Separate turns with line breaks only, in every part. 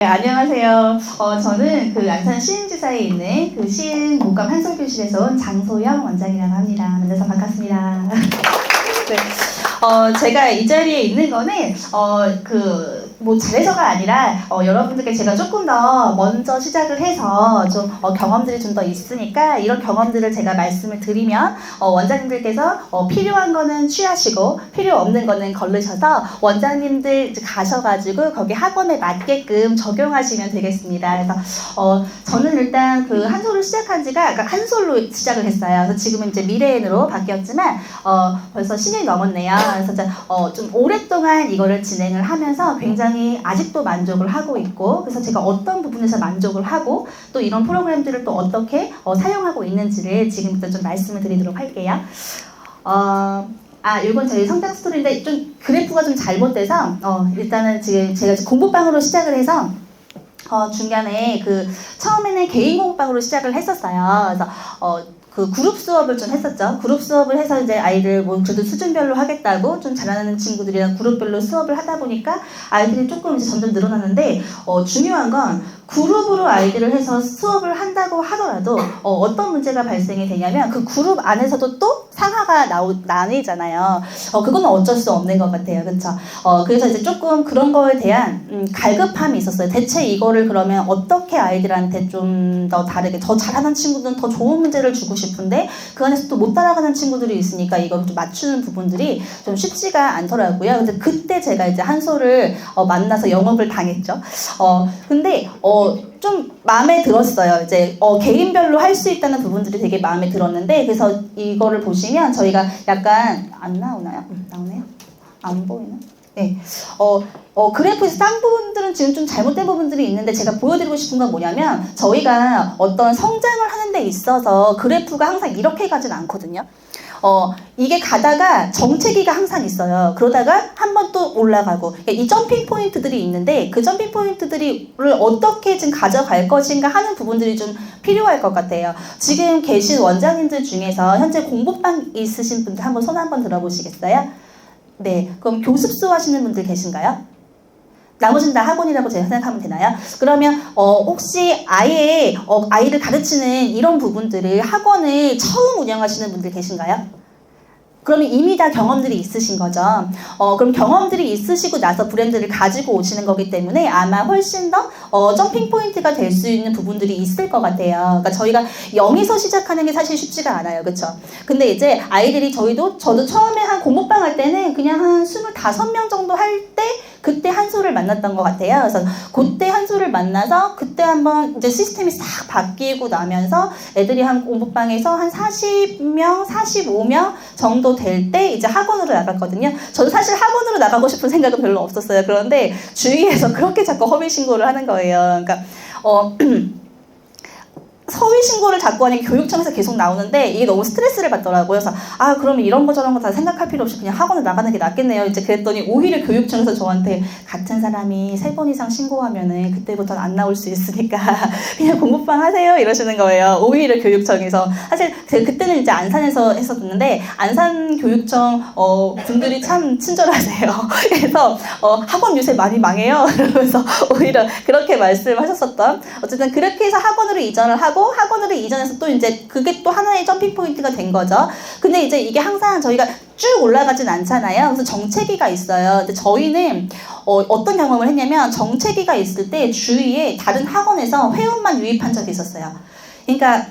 네, 안녕하세요. 저는 그 안산 시흥지사에 있는 그 시흥 목감 한솔교실에서 온 장소영 원장이라고 합니다. 만나서 반갑습니다. 네. 제가 이 자리에 있는 거는, 잘해서가 아니라, 여러분들께 제가 조금 더 먼저 시작을 해서 좀, 경험들이 좀 더 있으니까, 이런 경험들을 제가 말씀을 드리면, 원장님들께서, 필요한 거는 취하시고, 필요 없는 거는 걸르셔서, 원장님들 가셔가지고, 거기 학원에 맞게끔 적용하시면 되겠습니다. 그래서, 저는 일단 그 한솔을 시작한 지가, 그러니까 한솔로 시작을 했어요. 그래서 지금은 이제 미래엔으로 바뀌었지만, 벌써 10년이 넘었네요. 그래서 좀 오랫동안 이거를 진행을 하면서 굉장히 아직도 만족을 하고 있고, 그래서 제가 어떤 부분에서 만족을 하고 또 이런 프로그램들을 또 어떻게 사용하고 있는지를 지금부터 좀 말씀을 드리도록 할게요. 이건 저희 성장 스토리인데 좀 그래프가 좀 잘못돼서 일단은 지금 제가 공부방으로 시작을 해서 중간에 처음에는 개인 공부방으로 시작을 했었어요. 그래서 그 그룹 수업을 좀 했었죠. 그룹 수업을 해서 이제 아이들 그래도 수준별로 하겠다고 좀 잘하는 친구들이랑 그룹별로 수업을 하다 보니까 아이들이 조금 이제 점점 늘어나는데 중요한 건 그룹으로 아이들을 해서 수업을 한다고 하더라도 어떤 문제가 발생이 되냐면 그 그룹 안에서도 또 상하가 나뉘잖아요. 그거는 어쩔 수 없는 것 같아요. 그렇죠? 그래서 이제 조금 그런 거에 대한 갈급함이 있었어요. 대체 이거를 그러면 어떻게 아이들한테 좀 더 다르게 더 잘하는 친구들은 더 좋은 문제를 주고 싶은데 그 안에서 또 못 따라가는 친구들이 있으니까 이걸 좀 맞추는 부분들이 좀 쉽지가 않더라고요. 근데 그때 제가 이제 한솔을 만나서 영업을 당했죠. 근데 좀 마음에 들었어요. 이제 개인별로 할 수 있다는 부분들이 되게 마음에 들었는데 그래서 이거를 보시면 저희가 약간 안 나오나요? 나오네요. 안 보이나? 네. 그래프에서 딴 부분들은 지금 좀 잘못된 부분들이 있는데 제가 보여드리고 싶은 건 뭐냐면 저희가 어떤 성장을 하는 데 있어서 그래프가 항상 이렇게 가진 않거든요. 이게 가다가 정체기가 항상 있어요. 그러다가 한 번 또 올라가고 그러니까 이 점핑 포인트들이 있는데 그 점핑 포인트들을 어떻게 지금 가져갈 것인가 하는 부분들이 좀 필요할 것 같아요. 지금 계신 원장님들 중에서 현재 공부방 있으신 분들 한번 손 한번 들어보시겠어요? 네, 그럼 교습수 하시는 분들 계신가요? 나머지는 다 학원이라고 제가 생각하면 되나요? 그러면 혹시 아예 아이를 가르치는 이런 부분들을 학원을 처음 운영하시는 분들 계신가요? 그러면 이미 다 경험들이 있으신 거죠. 그럼 경험들이 있으시고 나서 브랜드를 가지고 오시는 거기 때문에 아마 훨씬 더 점핑 포인트가 될 수 있는 부분들이 있을 것 같아요. 그러니까 저희가 0에서 시작하는 게 사실 쉽지가 않아요. 그렇죠? 근데 이제 아이들이 저도 처음에 한 공부방 할 때는 그냥 한 25명 정도 할 때 그때 한솔을 만났던 것 같아요. 그래서 그때 한솔을 만나서 그때 한번 이제 시스템이 싹 바뀌고 나면서 애들이 한 공부방에서 한 40명, 45명 정도 될 때 이제 학원으로 나갔거든요. 저도 사실 학원으로 나가고 싶은 생각은 별로 없었어요. 그런데 주위에서 그렇게 자꾸 허위 신고를 하는 거예요. 그러니까 서위 신고를 자꾸 하니까 교육청에서 계속 나오는데 이게 너무 스트레스를 받더라고요. 그래서 그러면 이런 거 저런 거 다 생각할 필요 없이 그냥 학원을 나가는 게 낫겠네요. 이제 그랬더니 오히려 교육청에서 저한테 같은 사람이 3번 이상 신고하면은 그때부터는 안 나올 수 있으니까 그냥 공부방 하세요 이러시는 거예요. 오히려 교육청에서. 사실 그때는 이제 안산에서 했었는데 안산 교육청 분들이 참 친절하세요. 그래서 학원 요새 많이 망해요. 그러면서 오히려 그렇게 말씀하셨었던 어쨌든 그렇게 해서 학원으로 이전을 하고 학원으로 이전해서 또 이제 그게 또 하나의 점핑 포인트가 된 거죠. 근데 이제 이게 항상 저희가 쭉 올라가진 않잖아요. 그래서 정체기가 있어요. 근데 저희는 어떤 경험을 했냐면 정체기가 있을 때 주위에 다른 학원에서 회원만 유입한 적이 있었어요. 그러니까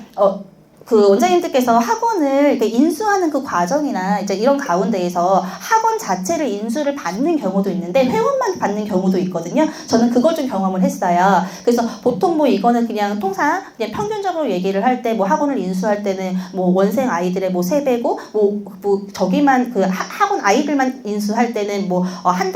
그 원장님들께서 학원을 인수하는 그 과정이나 이제 이런 가운데에서 학원 자체를 인수를 받는 경우도 있는데 회원만 받는 경우도 있거든요. 저는 그걸 좀 경험을 했어요. 그래서 보통 이거는 그냥 통상 그냥 평균적으로 얘기를 할 때 학원을 인수할 때는 원생 아이들의 3배고 저기만 그 학원 아이들만 인수할 때는 한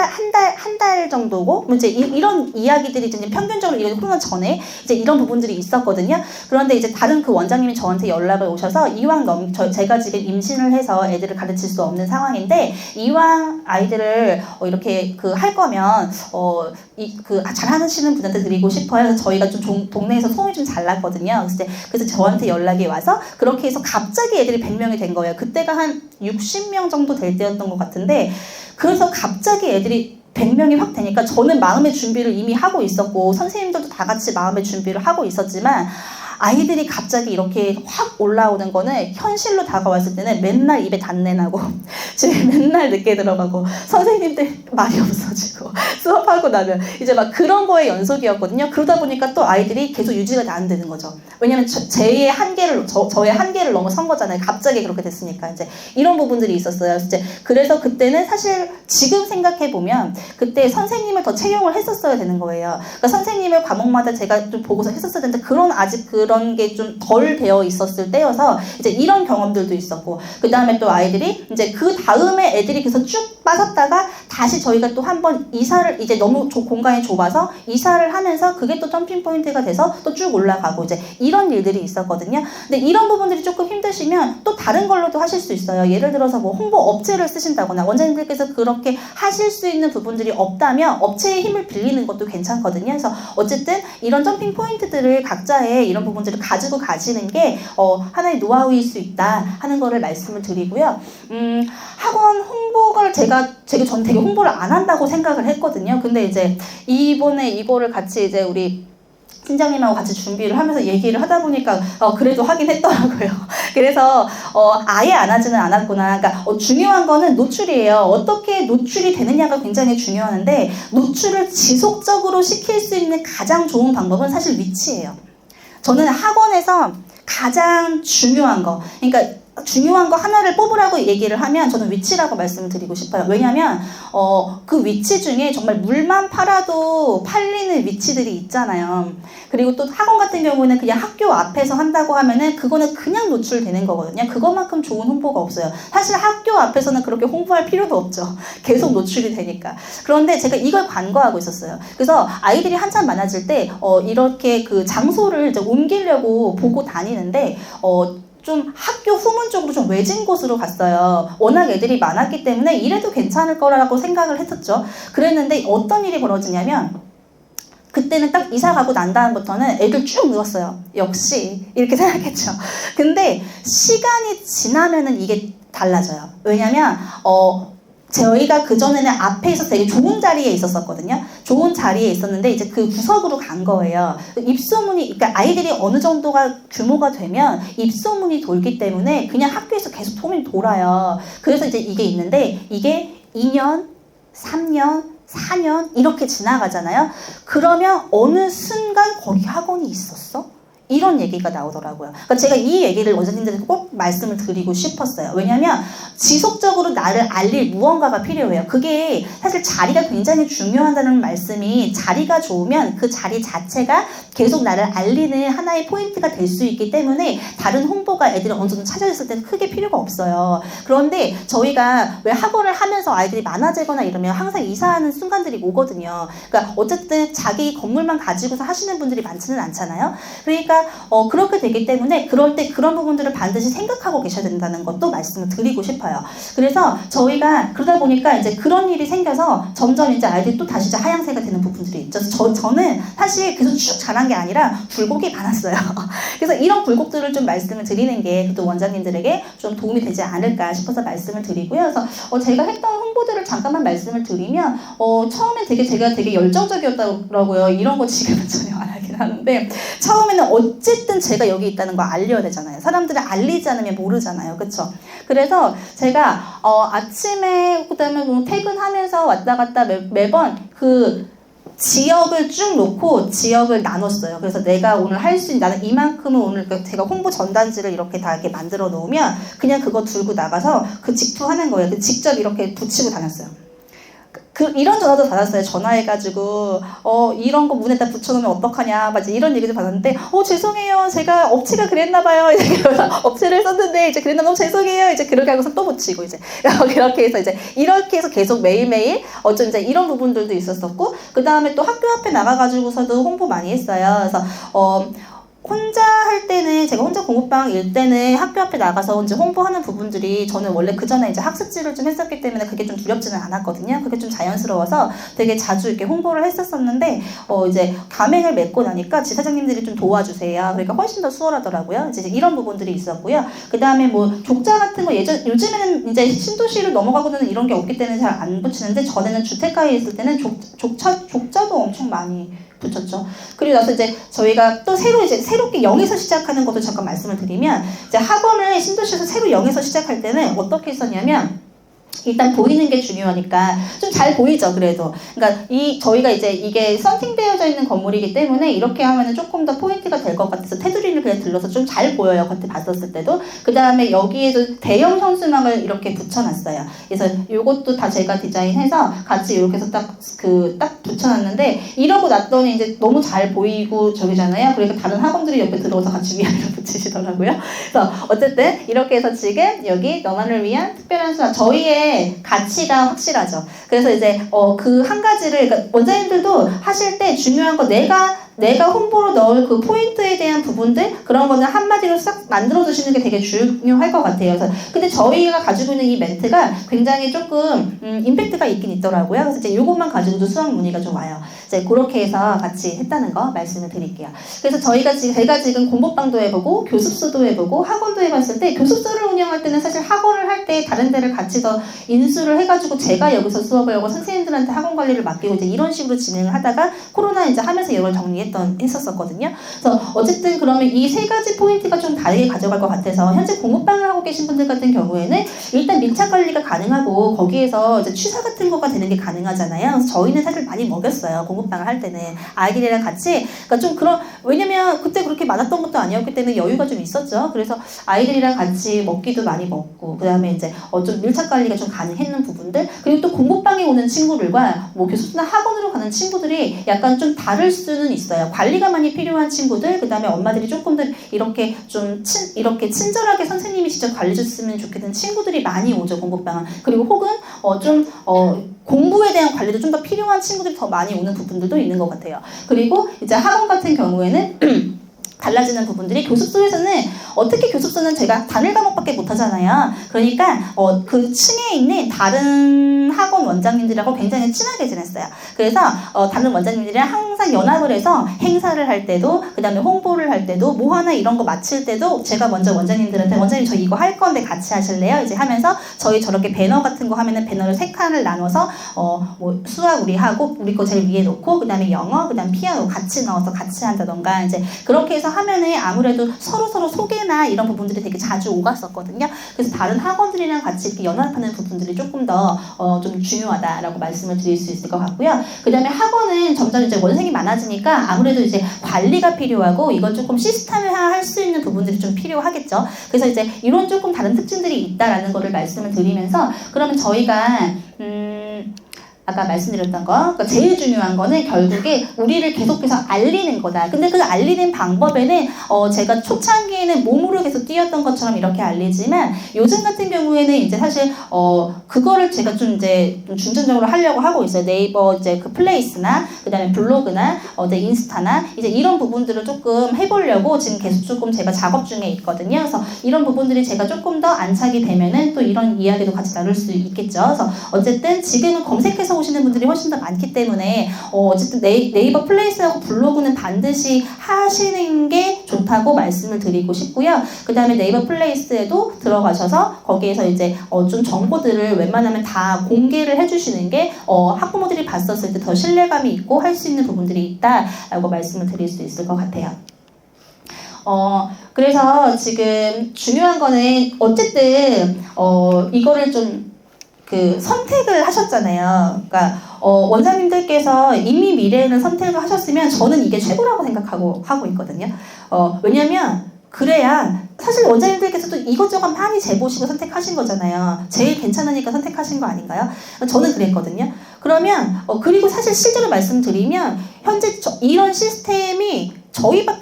달 정도고 이제 이런 이야기들이 이제 평균적으로 이런 코로나 전에 이제 이런 부분들이 있었거든요. 그런데 이제 다른 그 원장님이 저한테 연락을 오셔서 이왕 제가 지금 임신을 해서 애들을 가르칠 수 없는 상황인데 이왕 아이들을 이렇게 할 거면 잘하시는 분한테 드리고 싶어요. 그래서 저희가 좀 동네에서 소문이 좀 잘 났거든요. 그래서 저한테 연락이 와서 그렇게 해서 갑자기 애들이 100명이 된 거예요. 그때가 한 60명 정도 될 때였던 것 같은데 그래서 갑자기 애들이 100명이 확 되니까 저는 마음의 준비를 이미 하고 있었고 선생님들도 다 같이 마음의 준비를 하고 있었지만 아이들이 갑자기 이렇게 확 올라오는 거는 현실로 다가왔을 때는 맨날 입에 단내 나고 집에 맨날 늦게 들어가고 선생님들 말이 없어지고 수업하고 나면 이제 막 그런 거의 연속이었거든요. 그러다 보니까 또 아이들이 계속 유지가 안 되는 거죠. 왜냐면 저의 한계를 넘어선 거잖아요. 갑자기 그렇게 됐으니까 이제 이런 부분들이 있었어요. 이제 그래서 그때는 사실 지금 생각해 보면 그때 선생님을 더 채용을 했었어야 되는 거예요. 그러니까 선생님을 과목마다 제가 좀 보고서 했었어야 되는데 아직 그런 게 좀 덜 되어 있었을 때여서 이제 이런 경험들도 있었고 그 다음에 또 아이들이 이제 그 다음에 애들이 계속 쭉 빠졌다가 다시 저희가 또 한번 이사를 이제 너무 공간이 좁아서 이사를 하면서 그게 또 점핑 포인트가 돼서 또 쭉 올라가고 이제 이런 일들이 있었거든요. 근데 이런 부분들이 조금 힘드시면 또 다른 걸로도 하실 수 있어요. 예를 들어서 뭐 홍보 업체를 쓰신다거나 원장님들께서 그렇게 하실 수 있는 부분들이 없다면 업체의 힘을 빌리는 것도 괜찮거든요. 그래서 어쨌든 이런 점핑 포인트들을 각자의 이런 부분들을 가지고 가시는 게 하나의 노하우일 수 있다 하는 거를 말씀을 드리고요. 학원 홍보를 전 되게 홍보를 안 한다고 생각을 했거든요. 근데 이제 이번에 이거를 같이 이제 우리 팀장님하고 같이 준비를 하면서 얘기를 하다 보니까 그래도 하긴 했더라고요. 그래서 아예 안 하지는 않았구나. 그러니까 중요한 거는 노출이에요. 어떻게 노출이 되느냐가 굉장히 중요한데 노출을 지속적으로 시킬 수 있는 가장 좋은 방법은 사실 위치예요. 저는 학원에서 가장 중요한 거, 그러니까 중요한 거 하나를 뽑으라고 얘기를 하면 저는 위치라고 말씀을 드리고 싶어요. 왜냐면 그 위치 중에 정말 물만 팔아도 팔리는 위치들이 있잖아요. 그리고 또 학원 같은 경우는 그냥 학교 앞에서 한다고 하면은 그거는 그냥 노출되는 거거든요. 그것만큼 좋은 홍보가 없어요. 사실 학교 앞에서는 그렇게 홍보할 필요도 없죠. 계속 노출이 되니까. 그런데 제가 이걸 간과하고 있었어요. 그래서 아이들이 한참 많아질 때 이렇게 그 장소를 이제 옮기려고 보고 다니는데 좀 학교 후문 쪽으로 좀 외진 곳으로 갔어요. 워낙 애들이 많았기 때문에 이래도 괜찮을 거라고 생각을 했었죠. 그랬는데 어떤 일이 벌어지냐면 그때는 딱 이사 가고 난 다음부터는 애들 쭉 누웠어요. 역시 이렇게 생각했죠. 근데 시간이 지나면은 이게 달라져요. 왜냐면 저희가 그전에는 앞에서 되게 좋은 자리에 있었거든요. 좋은 자리에 있었는데 이제 그 구석으로 간 거예요. 입소문이, 그러니까 아이들이 어느 정도가 규모가 되면 입소문이 돌기 때문에 그냥 학교에서 계속 소문이 돌아요. 그래서 이제 이게 있는데 이게 2년, 3년, 4년 이렇게 지나가잖아요. 그러면 어느 순간 거기 학원이 있었어? 이런 얘기가 나오더라고요. 그러니까 제가 이 얘기를 원장님들한테 꼭 말씀을 드리고 싶었어요. 왜냐면 지속적으로 나를 알릴 무언가가 필요해요. 그게 사실 자리가 굉장히 중요하다는 말씀이 자리가 좋으면 그 자리 자체가 계속 나를 알리는 하나의 포인트가 될 수 있기 때문에 다른 홍보가 애들이 어느 정도 찾아졌을 때는 크게 필요가 없어요. 그런데 저희가 왜 학원을 하면서 아이들이 많아지거나 이러면 항상 이사하는 순간들이 오거든요. 그러니까 어쨌든 자기 건물만 가지고서 하시는 분들이 많지는 않잖아요. 그러니까 그렇게 되기 때문에 그럴 때 그런 부분들을 반드시 생각하고 계셔야 된다는 것도 말씀을 드리고 싶어요. 그래서 저희가 그러다 보니까 이제 그런 일이 생겨서 점점 이제 아이들이 또 다시 이제 하향세가 되는 부분들이 있죠. 저는 사실 계속 쭉 자란 게 아니라 굴곡이 많았어요. 그래서 이런 굴곡들을 좀 말씀을 드리는 게 또 원장님들에게 좀 도움이 되지 않을까 싶어서 말씀을 드리고요. 그래서 제가 했던 홍보들을 잠깐만 말씀을 드리면 처음에 제가 되게 열정적이었더라고요. 이런 거 지금은 전혀 안 하긴 하는데 처음에는 어쨌든 제가 여기 있다는 거 알려야 되잖아요. 사람들은 알리지 않으면 모르잖아요. 그쵸? 그래서 제가 아침에 그다음에 뭐 퇴근하면서 왔다 갔다 매번 그 지역을 쭉 놓고 지역을 나눴어요. 그래서 내가 오늘 할 수 있는, 나는 이만큼은 오늘 제가 홍보 전단지를 이렇게 다 이렇게 만들어 놓으면 그냥 그거 들고 나가서 그 직투하는 거예요. 직접 이렇게 붙이고 다녔어요. 이런 전화도 받았어요. 전화해가지고 이런 거 문에다 붙여놓으면 어떡하냐 막 이런 얘기도 받았는데 죄송해요. 제가 업체가 그랬나봐요. 업체를 썼는데 이제 그랬나 너무 죄송해요. 이제 그렇게 하고서 또 붙이고 이제 그렇게 해서 이제 이렇게 해서 계속 매일매일 어쩜 이제 이런 부분들도 있었었고 그 다음에 또 학교 앞에 나가가지고서도 홍보 많이 했어요. 그래서 혼자 할 때는 제가 혼자 공부방일 때는 학교 앞에 나가서 이제 홍보하는 부분들이 저는 원래 그 전에 이제 학습지를 좀 했었기 때문에 그게 좀 두렵지는 않았거든요. 그게 좀 자연스러워서 되게 자주 이렇게 홍보를 했었었는데 이제 가맹을 맺고 나니까 지사장님들이 좀 도와주세요. 그러니까 훨씬 더 수월하더라고요. 이제 이런 부분들이 있었고요. 그 다음에 뭐 족자 같은 거 요즘에는 이제 신도시로 넘어가고는 이런 게 없기 때문에 잘 안 붙이는데 전에는 주택가에 있을 때는 족자도 엄청 많이 붙였죠. 그리고 나서 이제 저희가 또 새롭게 0에서 시작하는 것도 잠깐 말씀을 드리면 이제 학원을 신도시에서 새로 0에서 시작할 때는 어떻게 했었냐면 일단 보이는 게 중요하니까 좀 잘 보이죠. 그래도 그러니까 저희가 이제 이게 썬팅되어져 있는 건물이기 때문에 이렇게 하면은 조금 더 포인트가 될 것 같아서 테두리를 그냥 들러서 좀 잘 보여요. 겉에 봤었을 때도. 그 다음에 여기에도 대형 현수막을 이렇게 붙여놨어요. 그래서 이것도 다 제가 디자인해서 같이 이렇게 해서 딱 붙여놨는데 이러고 났더니 이제 너무 잘 보이고 저기잖아요. 그러니까 다른 학원들이 옆에 들어와서 같이 위아래로 붙이시더라고요. 그래서 어쨌든 이렇게 해서 지금 여기 너만을 위한 특별한 수업 저희의 가치가 확실하죠. 그래서 이제 그 한 가지를 그러니까 원장님들도 하실 때 중요한 거 내가 홍보로 넣을 그 포인트에 대한 부분들 그런 거는 한마디로 싹 만들어 두시는 게 되게 중요할 것 같아요. 그래서 근데 저희가 가지고 있는 이 멘트가 굉장히 조금 임팩트가 있긴 있더라고요. 그래서 이제 이것만 가지고도 수학 문의가 좀 와요. 이제 그렇게 해서 같이 했다는 거 말씀을 드릴게요. 그래서 제가 지금 공부방도 해보고 교습소도 해보고 학원도 해봤을 때 교습소를 운영할 때는 사실 학원을 할 때 다른 데를 같이 더 인수를 해가지고 제가 여기서 수업을 하고 선생님들한테 학원 관리를 맡기고 이제 이런 식으로 진행을 하다가 코로나 이제 하면서 이걸 했었거든요. 그래서 어쨌든 그러면 이 세 가지 포인트가 좀 다르게 가져갈 것 같아서 현재 공부방을 하고 계신 분들 같은 경우에는 일단 밀착 관리가 가능하고 거기에서 이제 취사 같은 거가 되는 게 가능하잖아요. 그래서 저희는 사실 많이 먹였어요. 공부방을 할 때는 아이들이랑 같이 그러니까 좀 왜냐면 그때 그렇게 많았던 것도 아니었기 때문에 여유가 좀 있었죠. 그래서 아이들이랑 같이 먹기도 많이 먹고 그 다음에 이제 좀 밀착 관리가 좀 가능했는 부분들 그리고 또 공부방에 오는 친구들과 뭐 교습소나 학원으로 가는 친구들이 약간 좀 다를 수는 있어요. 관리가 많이 필요한 친구들, 그 다음에 엄마들이 조금 더 이렇게 이렇게 친절하게 선생님이 직접 관리해줬으면 좋겠는 친구들이 많이 오죠, 공부방은. 그리고 혹은 공부에 대한 관리도 좀 더 필요한 친구들이 더 많이 오는 부분들도 있는 것 같아요. 그리고 이제 학원 같은 경우에는 달라지는 부분들이 교습소에서는 어떻게 교습소는 제가 단일 과목밖에 못 하잖아요. 그러니까 그 층에 있는 다른 학원 원장님들하고 굉장히 친하게 지냈어요. 그래서 다른 원장님들이랑 항상 연합을 해서 행사를 할 때도 그 다음에 홍보를 할 때도 뭐 하나 이런 거 마칠 때도 제가 먼저 원장님들한테 원장님 저 이거 할 건데 같이 하실래요? 이제 하면서 저희 저렇게 배너 같은 거 하면은 배너를 3칸을 나눠서 뭐 수학 우리 하고 우리 거 제일 위에 놓고 그 다음에 영어 그 다음 피아노 같이 넣어서 같이 한다던가 이제 그렇게 해서 하면은 아무래도 서로 소개나 이런 부분들이 되게 자주 오갔었거든요. 그래서 다른 학원들이랑 같이 이렇게 연합하는 부분들이 조금 더 좀 중요하다라고 말씀을 드릴 수 있을 것 같고요. 그 다음에 학원은 점점 이제 원생이 많아지니까 아무래도 이제 관리가 필요하고 이걸 조금 시스템화할 수 있는 부분들이 좀 필요하겠죠. 그래서 이제 이런 조금 다른 특징들이 있다라는 거를 말씀을 드리면서 그러면 저희가 아까 말씀드렸던 거, 그러니까 제일 중요한 거는 결국에 우리를 계속해서 알리는 거다. 근데 그 알리는 방법에는 제가 초창기에는 몸으로 계속 뛰었던 것처럼 이렇게 알리지만 요즘 같은 경우에는 이제 사실 그거를 제가 좀 이제 좀 중점적으로 하려고 하고 있어요. 네이버 이제 그 플레이스나 그다음에 블로그나 이제 인스타나 이제 이런 부분들을 조금 해보려고 지금 계속 조금 제가 작업 중에 있거든요. 그래서 이런 부분들이 제가 조금 더 안착이 되면은 또 이런 이야기도 같이 나눌 수 있겠죠. 그래서 어쨌든 지금은 검색해서 오시는 분들이 훨씬 더 많기 때문에 어쨌든 네이버 플레이스하고 블로그는 반드시 하시는 게 좋다고 말씀을 드리고 싶고요. 그 다음에 네이버 플레이스에도 들어가셔서 거기에서 이제 좀 정보들을 웬만하면 다 공개를 해주시는 게 학부모들이 봤었을 때 더 신뢰감이 있고 할 수 있는 부분들이 있다라고 말씀을 드릴 수 있을 것 같아요. 그래서 지금 중요한 거는 어쨌든 이거를 좀 선택을 하셨잖아요. 그러니까 원장님들께서 이미 미래를 선택을 하셨으면 저는 이게 최고라고 생각하고 하고 있거든요. 왜냐면 그래야 사실 원장님들께서도 이것저것 많이 재보시고 선택하신 거잖아요. 제일 괜찮으니까 선택하신 거 아닌가요? 저는 그랬거든요. 그러면 그리고 사실 실제로 말씀드리면 현재 이런 시스템이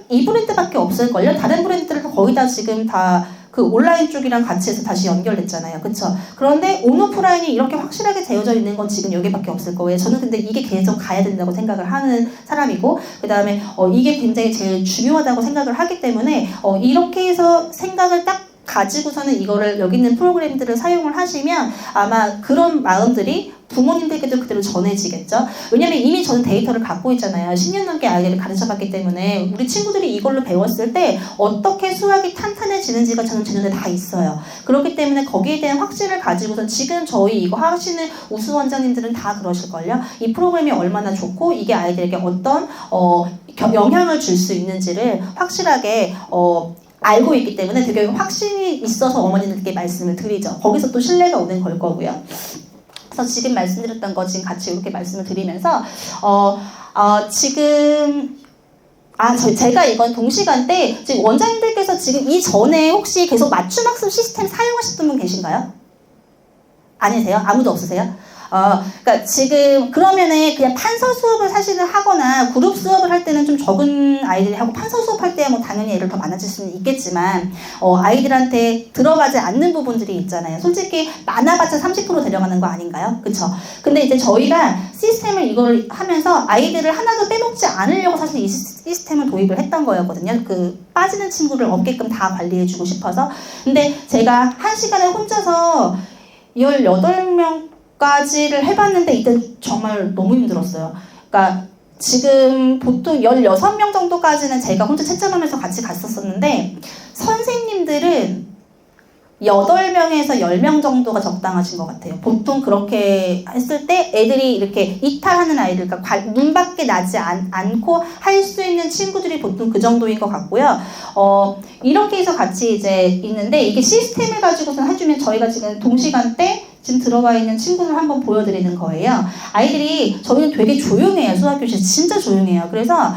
이 브랜드밖에 없을걸요. 다른 브랜드들은 거의 다 지금 다 그 온라인 쪽이랑 같이 해서 다시 연결됐잖아요. 그쵸? 그런데 온오프라인이 이렇게 확실하게 되어져 있는 건 지금 여기밖에 없을 거예요. 저는 근데 이게 계속 가야 된다고 생각을 하는 사람이고, 그 다음에 이게 굉장히 제일 중요하다고 생각을 하기 때문에 이렇게 해서 생각을 딱 가지고서는 이거를 여기 있는 프로그램들을 사용을 하시면 아마 그런 마음들이 부모님들께도 그대로 전해지겠죠. 왜냐면 이미 저는 데이터를 갖고 있잖아요. 10년 넘게 아이들을 가르쳐봤기 때문에 우리 친구들이 이걸로 배웠을 때 어떻게 수학이 탄탄해지는지가 저는 제 눈에 다 있어요. 그렇기 때문에 거기에 대한 확신을 가지고서 지금 저희 이거 하시는 우수 원장님들은 다 그러실걸요. 이 프로그램이 얼마나 좋고 이게 아이들에게 어떤 영향을 줄 수 있는지를 확실하게 알고 있기 때문에 되게 확신이 있어서 어머니들께 말씀을 드리죠. 거기서 또 신뢰가 오는 걸 거고요. 그래서 지금 말씀드렸던 거 지금 같이 이렇게 말씀을 드리면서 지금 제가 이번 동시간 때 지금 원장님들께서 지금 이전에 혹시 계속 맞춤학습 시스템 사용하셨던 분 계신가요? 아니세요? 아무도 없으세요? 그러니까 지금 그러면은 그냥 판서 수업을 사실은 하거나 그룹 수업을 할 때는 좀 적은 아이들이 하고 판서 수업할 때 뭐 당연히 애를 더 많아질 수는 있겠지만 아이들한테 들어가지 않는 부분들이 있잖아요. 솔직히 많아봤자 30% 데려가는 거 아닌가요? 그쵸? 근데 이제 저희가 시스템을 이걸 하면서 아이들을 하나도 빼먹지 않으려고 사실 이 시스템을 도입을 했던 거였거든요. 그 빠지는 친구를 없게끔 다 관리해주고 싶어서. 근데 제가 한 시간에 혼자서 18명 까지를 해봤는데 이때 정말 너무 힘들었어요. 그러니까 지금 보통 16명 정도까지는 제가 혼자 채점하면서 같이 갔었는데 선생님들은 8명에서 10명 정도가 적당하신 것 같아요. 보통 그렇게 했을 때 애들이 이렇게 이탈하는 아이들, 그러니까 눈 밖에 나지 않고 할 수 있는 친구들이 보통 그 정도인 것 같고요. 이렇게 해서 같이 이제 있는데 이게 시스템을 가지고서 해주면 저희가 지금 동시간 때 지금 들어가 있는 친구를 한번 보여드리는 거예요. 아이들이 저희는 되게 조용해요. 수학교실 진짜 조용해요. 그래서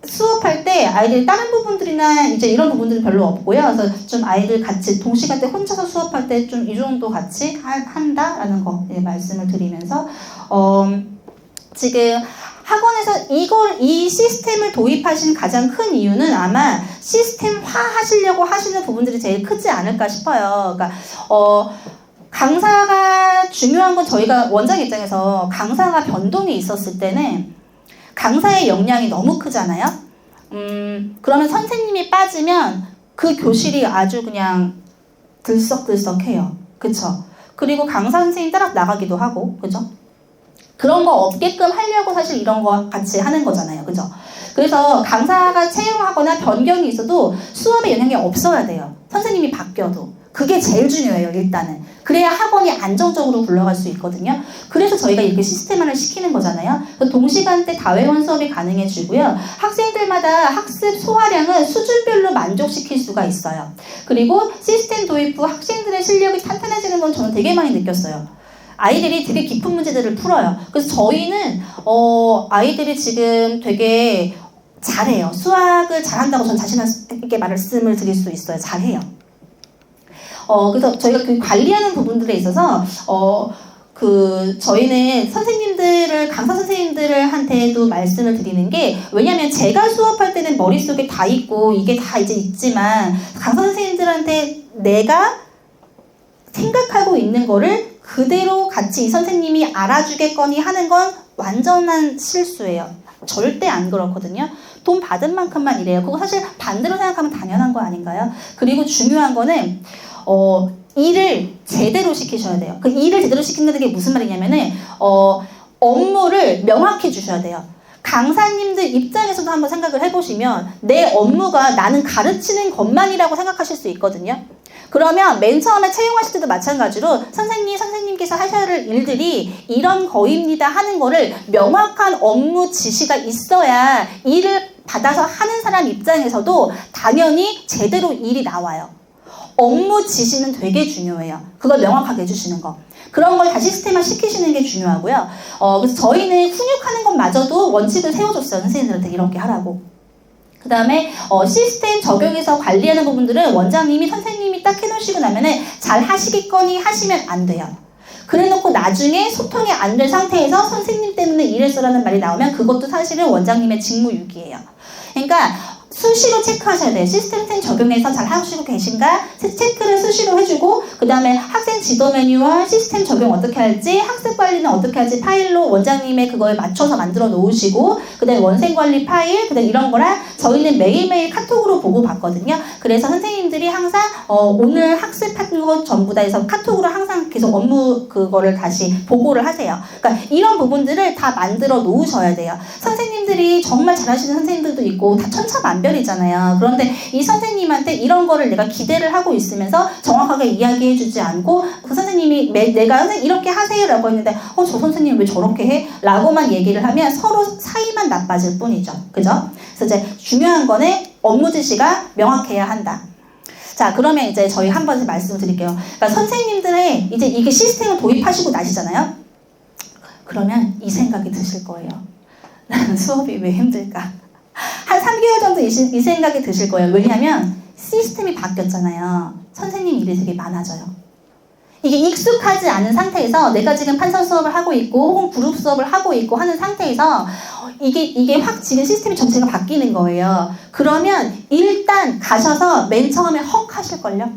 수업할 때 아이들이 다른 부분들이나 이제 이런 부분들은 별로 없고요. 그래서 좀 아이들 같이 동시간 때 혼자서 수업할 때 좀 이 정도 같이 한다라는 거 말씀을 드리면서 지금 학원에서 이 시스템을 도입하신 가장 큰 이유는 아마 시스템화 하시려고 하시는 부분들이 제일 크지 않을까 싶어요. 그러니까 강사가 중요한 건 저희가 원장 입장에서 강사가 변동이 있었을 때는 강사의 역량이 너무 크잖아요. 그러면 선생님이 빠지면 그 교실이 아주 그냥 들썩들썩해요. 그쵸? 그리고 강사 선생님 따라 나가기도 하고, 그죠? 그런 거 없게끔 하려고 사실 이런 거 같이 하는 거잖아요. 그죠? 그래서 강사가 채용하거나 변경이 있어도 수업에 영향이 없어야 돼요. 선생님이 바뀌어도. 그게 제일 중요해요, 일단은. 그래야 학원이 안정적으로 굴러갈 수 있거든요. 그래서 저희가 이렇게 시스템화를 시키는 거잖아요. 동시간대 다회원 수업이 가능해지고요. 학생들마다 학습 소화량은 수준별로 만족시킬 수가 있어요. 그리고 시스템 도입 후 학생들의 실력이 탄탄해지는 건 저는 되게 많이 느꼈어요. 아이들이 되게 깊은 문제들을 풀어요. 그래서 저희는 아이들이 지금 되게 잘해요. 수학을 잘한다고 저는 자신 있게 말씀을 드릴 수 있어요. 잘해요. 그래서 저희가 그 관리하는 부분들에 있어서 저희는 강사 선생님들한테도 말씀을 드리는 게, 왜냐면 제가 수업할 때는 머릿속에 다 있고 이게 다 이제 있지만 강사 선생님들한테 내가 생각하고 있는 거를 그대로 같이 이 선생님이 알아주겠거니 하는 건 완전한 실수예요. 절대 안 그렇거든요. 돈 받은 만큼만 이래요. 그거 사실 반대로 생각하면 당연한 거 아닌가요? 그리고 중요한 거는 일을 제대로 시키셔야 돼요. 그 일을 제대로 시킨다는 게 무슨 말이냐면은 업무를 명확히 주셔야 돼요. 강사님들 입장에서도 한번 생각을 해보시면 내 업무가 나는 가르치는 것만이라고 생각하실 수 있거든요. 그러면 맨 처음에 채용하실 때도 마찬가지로 선생님께서 하셔야 할 일들이 이런 거입니다 하는 거를 명확한 업무 지시가 있어야 일을 받아서 하는 사람 입장에서도 당연히 제대로 일이 나와요. 업무 지시는 되게 중요해요. 그걸 명확하게 해주시는 거. 그런 걸 다 시스템화 시키시는 게 중요하고요. 그래서 저희는 훈육하는 것마저도 원칙을 세워줬어요. 선생님들한테 이렇게 하라고. 그 다음에 시스템 적용해서 관리하는 부분들은 원장님이 선생님이 딱 해놓으시고 나면은 잘 하시겠거니 하시면 안 돼요. 그래놓고 나중에 소통이 안 된 상태에서 선생님 때문에 이랬어라는 말이 나오면 그것도 사실은 원장님의 직무유기예요. 그러니까 수시로 체크하셔야 돼요. 시스템 적용해서 잘 하시고 계신가 체크를 수시로 해주고, 그 다음에 학생 지도 매뉴얼 시스템 적용 어떻게 할지, 학습 관리는 어떻게 할지 파일로 원장님의 그거에 맞춰서 만들어 놓으시고, 그 다음에 원생 관리 파일, 그 다음에 이런 거랑 저희는 매일매일 카톡으로 보고 받거든요. 그래서 선생님들이 항상 오늘 학습한 것 전부 다 해서 카톡으로 항상 계속 업무 그거를 다시 보고를 하세요. 그러니까 이런 부분들을 다 만들어 놓으셔야 돼요. 선생님들이 정말 잘하시는 선생님들도 있고 다 천차만별이잖아요. 그런데 이 선생님한테 이런 거를 내가 기대를 하고 있으면서 정확하게 이야기해주지 않고, 그 선생님이 내가 선생님 이렇게 하세요 라고 했는데 저 선생님 왜 저렇게 해? 라고만 얘기를 하면 서로 사이만 나빠질 뿐이죠. 그죠? 그래서 이제 중요한 거는 업무 지시가 명확해야 한다. 자, 그러면 이제 저희 한 번 말씀드릴게요. 그러니까 선생님들의 이제 이게 시스템을 도입하시고 나시잖아요. 그러면 이 생각이 드실 거예요. 나는 수업이 왜 힘들까? 한 3개월 정도 이 생각이 드실 거예요. 왜냐하면 시스템이 바뀌었잖아요. 선생님 일이 되게 많아져요. 이게 익숙하지 않은 상태에서 내가 지금 판서 수업을 하고 있고 혹은 그룹 수업을 하고 있고 하는 상태에서 이게 확 지금 시스템이 전체가 바뀌는 거예요. 그러면 일단 가셔서 맨 처음에 헉 하실걸요?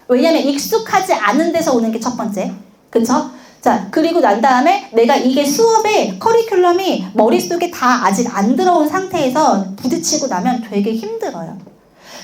왜냐면 익숙하지 않은 데서 오는 게 첫 번째. 그쵸? 자, 그리고 난 다음에 내가 이게 수업의 커리큘럼이 머릿속에 다 아직 안 들어온 상태에서 부딪히고 나면 되게 힘들어요.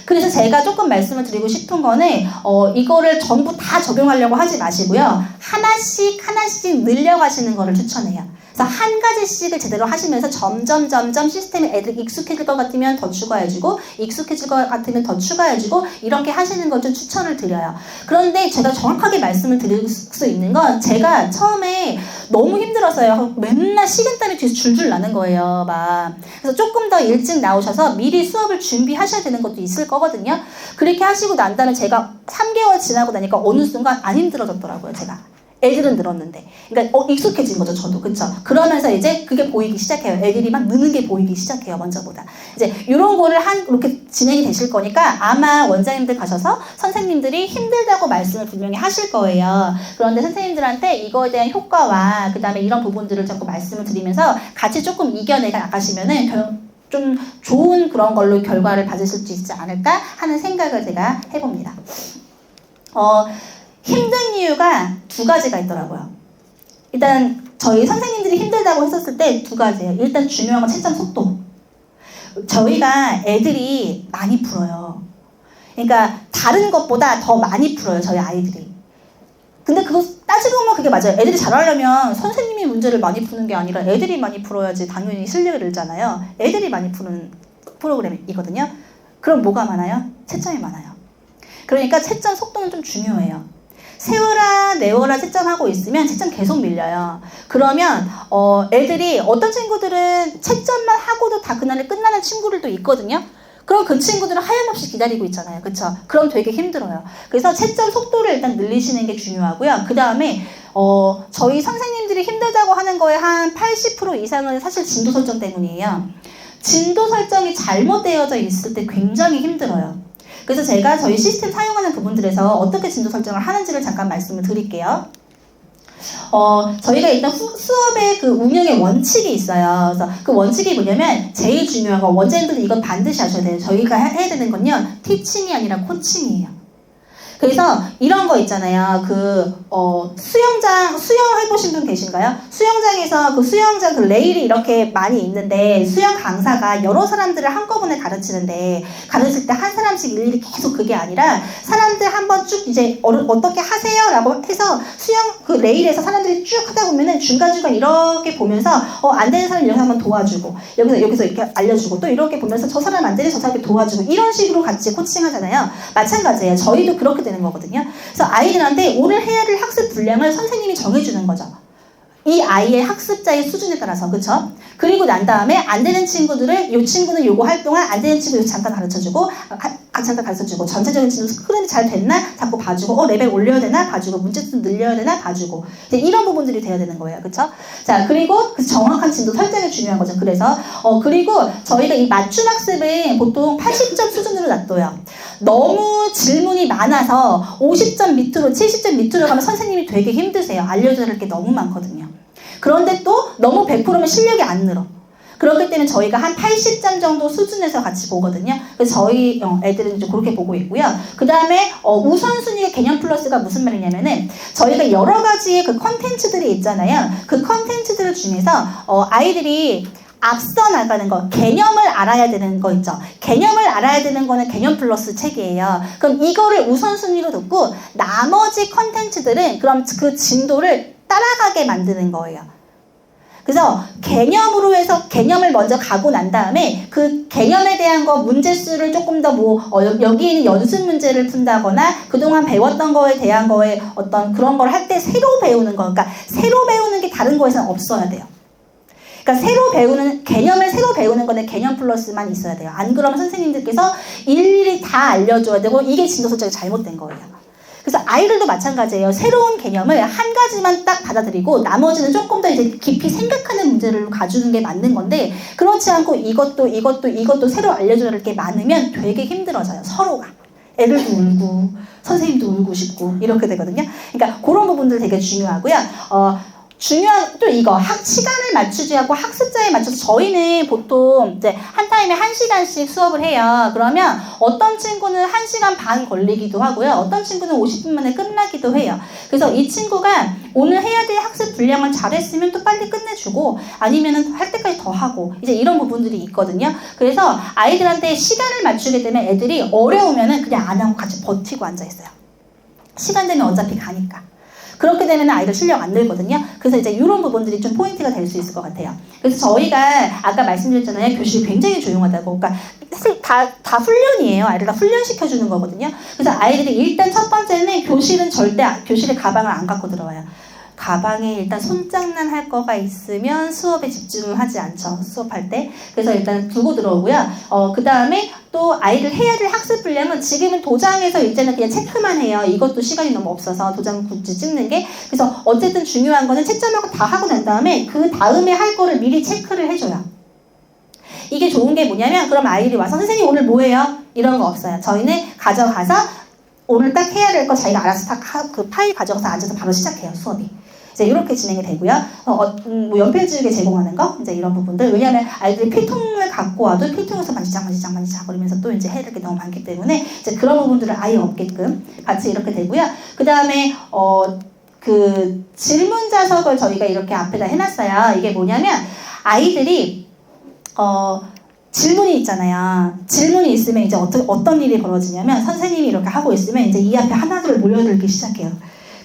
그래서 제가 조금 말씀을 드리고 싶은 거는 이거를 전부 다 적용하려고 하지 마시고요. 하나씩 늘려가시는 거를 추천해요. 그래서 한 가지씩을 제대로 하시면서 점점 시스템에 애들이 익숙해질 것 같으면 더 추가해주고, 익숙해질 것 같으면 더 추가해주고, 이렇게 하시는 걸 좀 추천을 드려요. 그런데 제가 정확하게 말씀을 드릴 수 있는 건, 제가 처음에 너무 힘들었어요. 맨날 식은땀이 뒤에서 줄줄 나는 거예요. 막. 그래서 조금 더 일찍 나오셔서 미리 수업을 준비하셔야 되는 것도 있을 거거든요. 그렇게 하시고 난 다음에 제가 3개월 지나고 나니까 어느 순간 안 힘들어졌더라고요. 제가. 애들은 늘었는데. 그러니까 익숙해진 거죠, 저도. 그쵸? 그러면서 이제 그게 보이기 시작해요. 애들이 막 느는 게 보이기 시작해요, 먼저보다. 이제 이런 거를 이렇게 진행이 되실 거니까 아마 원장님들 가셔서 선생님들이 힘들다고 말씀을 분명히 하실 거예요. 그런데 선생님들한테 이거에 대한 효과와 그 다음에 이런 부분들을 자꾸 말씀을 드리면서 같이 조금 이겨내 나가시면은 좀 좋은 그런 걸로 결과를 받으실 수 있지 않을까 하는 생각을 제가 해봅니다. 힘든 이유가 두 가지가 있더라고요. 일단 저희 선생님들이 힘들다고 했었을 때 두 가지예요. 일단 중요한 건 채점 속도. 저희가 애들이 많이 풀어요. 그러니까 다른 것보다 더 많이 풀어요, 저희 아이들이. 근데 그거 따지고 보면 그게 맞아요. 애들이 잘하려면 선생님이 문제를 많이 푸는 게 아니라 애들이 많이 풀어야지 당연히 실력이 늘잖아요. 애들이 많이 푸는 프로그램이거든요. 그럼 뭐가 많아요? 채점이 많아요. 그러니까 채점 속도는 좀 중요해요. 세워라 내워라 채점하고 있으면 채점 계속 밀려요. 그러면 애들이 어떤 친구들은 채점만 하고도 다 그날에 끝나는 친구들도 있거든요. 그럼 그 친구들은 하염없이 기다리고 있잖아요. 그쵸? 그럼 되게 힘들어요. 그래서 채점 속도를 일단 늘리시는 게 중요하고요. 그 다음에 저희 선생님들이 힘들다고 하는 거에 한 80% 이상은 사실 진도 설정 때문이에요. 진도 설정이 잘못되어져 있을 때 굉장히 힘들어요. 그래서 제가 저희 시스템 사용하는 부분들에서 어떻게 진도 설정을 하는지를 잠깐 말씀을 드릴게요. 저희가 일단 수업의 그 운영의 원칙이 있어요. 그래서 그 원칙이 뭐냐면 제일 중요한 건 원장님들이 이건 반드시 하셔야 돼요. 저희가 해야 되는 건요. 티칭이 아니라 코칭이에요. 그래서 이런 거 있잖아요. 수영 해보신 분 계신가요? 수영장에서 그 수영장 그 레일이 이렇게 많이 있는데 수영 강사가 여러 사람들을 한꺼번에 가르치는데 가르칠 때 한 사람씩 일일이 계속 그게 아니라 사람들 한번 쭉 이제 어떻게 하세요? 라고 해서 수영 그 레일에서 사람들이 쭉 하다 보면은 중간중간 이렇게 보면서 안 되는 사람 이렇게 한번 도와주고 여기서 이렇게 알려주고 또 이렇게 보면서 저 사람 안 되는 저 사람 도와주고 이런 식으로 같이 코칭하잖아요. 마찬가지예요. 저희도 그렇게 되는 거거든요. 그래서 아이들한테 오늘 해야 될 학습 분량을 선생님이 정해주는 거죠. 이 아이의 학습자의 수준에 따라서. 그쵸? 그리고 난 다음에 안 되는 친구들을 이 친구는 요거 할 동안 안 되는 친구 잠깐 가르쳐주고 잠깐 가르쳐주고 전체적인 진도 흐름이 잘 됐나 자꾸 봐주고 레벨 올려야 되나 봐주고 문제수 늘려야 되나 봐주고 이런 부분들이 돼야 되는 거예요. 그쵸? 자, 그리고 그 정확한 진도 설정이 중요한 거죠. 그래서 그리고 저희가 이 맞춤 학습은 보통 80점 수준으로 놔둬요. 너무 질문이 많아서 50점 밑으로 70점 밑으로 가면 선생님이 되게 힘드세요. 알려줘야 할 게 너무 많거든요. 그런데 또 너무 100%면 실력이 안 늘어. 그렇기 때문에 저희가 한 80점 정도 수준에서 같이 보거든요. 그래서 저희 애들은 이제 그렇게 보고 있고요. 그 다음에 우선순위의 개념 플러스가 무슨 말이냐면은 저희가 여러 가지의 그 컨텐츠들이 있잖아요. 그 컨텐츠들 중에서 아이들이 앞서 나가는 거, 개념을 알아야 되는 거 있죠. 개념을 알아야 되는 거는 개념 플러스 책이에요. 그럼 이거를 우선순위로 두고 나머지 컨텐츠들은 그럼 그 진도를 따라가게 만드는 거예요. 그래서 개념으로 해서 개념을 먼저 가고 난 다음에 그 개념에 대한 거 문제수를 조금 더 여기 있는 연습 문제를 푼다거나 그동안 배웠던 거에 대한 거에 어떤 그런 걸 할 때 새로 배우는 거, 그러니까 새로 배우는 게 다른 거에서는 없어야 돼요. 그러니까 개념을 새로 배우는 거는 개념 플러스만 있어야 돼요. 안 그러면 선생님들께서 일일이 다 알려줘야 되고 이게 진도 설정이 잘못된 거예요. 그래서 아이들도 마찬가지예요. 새로운 개념을 한 가지만 딱 받아들이고 나머지는 조금 더 이제 깊이 생각하는 문제를 가주는 게 맞는 건데 그렇지 않고 이것도 새로 알려줘야 될 게 많으면 되게 힘들어져요. 서로가. 애들도 울고 선생님도 울고 싶고 이렇게 되거든요. 그러니까 그런 부분들 되게 중요하고요. 중요한 또 이거 시간을 맞추지 않고 학습자에 맞춰서 저희는 보통 이제 한 타임에 1시간씩 수업을 해요. 그러면 어떤 친구는 1시간 반 걸리기도 하고요. 어떤 친구는 50분 만에 끝나기도 해요. 그래서 이 친구가 오늘 해야 될 학습 분량을 잘했으면 또 빨리 끝내주고 아니면은 할 때까지 더 하고 이제 이런 부분들이 있거든요. 그래서 아이들한테 시간을 맞추게 되면 애들이 어려우면은 그냥 안 하고 같이 버티고 앉아있어요. 시간 되면 어차피 가니까. 그렇게 되면 아이들 실력 안 늘거든요. 그래서 이제 이런 부분들이 좀 포인트가 될 수 있을 것 같아요. 그래서 저희가 아까 말씀드렸잖아요. 교실이 굉장히 조용하다고. 그러니까 사실 다 훈련이에요. 아이들 다 훈련시켜주는 거거든요. 그래서 아이들이 일단 첫 번째는 교실에 가방을 안 갖고 들어와요. 가방에 일단 손장난 할 거가 있으면 수업에 집중을 하지 않죠. 수업할 때. 그래서 일단 두고 들어오고요. 그 다음에 또 아이들 해야 될 학습 분량은 지금은 도장에서 이제는 그냥 체크만 해요. 이것도 시간이 너무 없어서 도장 굳이 찍는 게. 그래서 어쨌든 중요한 거는 채점하고 다 하고 난 다음에 그 다음에 할 거를 미리 체크를 해줘요. 이게 좋은 게 뭐냐면 그럼 아이들이 와서 선생님 오늘 뭐예요? 이런 거 없어요. 저희는 가져가서 오늘 딱 해야 될 거 자기가 알아서 딱 그 파일 가져가서 앉아서 바로 시작해요. 수업이. 이제 이렇게 진행이 되고요. 뭐 연필지우개 제공하는 거 이제 이런 부분들. 왜냐하면 아이들이 필통을 갖고 와도 필통에서 만지작 그러면서 또 이제 해야 될 게 너무 많기 때문에 이제 그런 부분들을 아예 없게끔 같이 이렇게 되고요. 그 다음에 그 질문 자석을 저희가 이렇게 앞에다 해놨어요. 이게 뭐냐면 아이들이 질문이 있잖아요. 질문이 있으면 이제 어떤 일이 벌어지냐면 선생님이 이렇게 하고 있으면 이제 이 앞에 하나둘 모여들기 시작해요.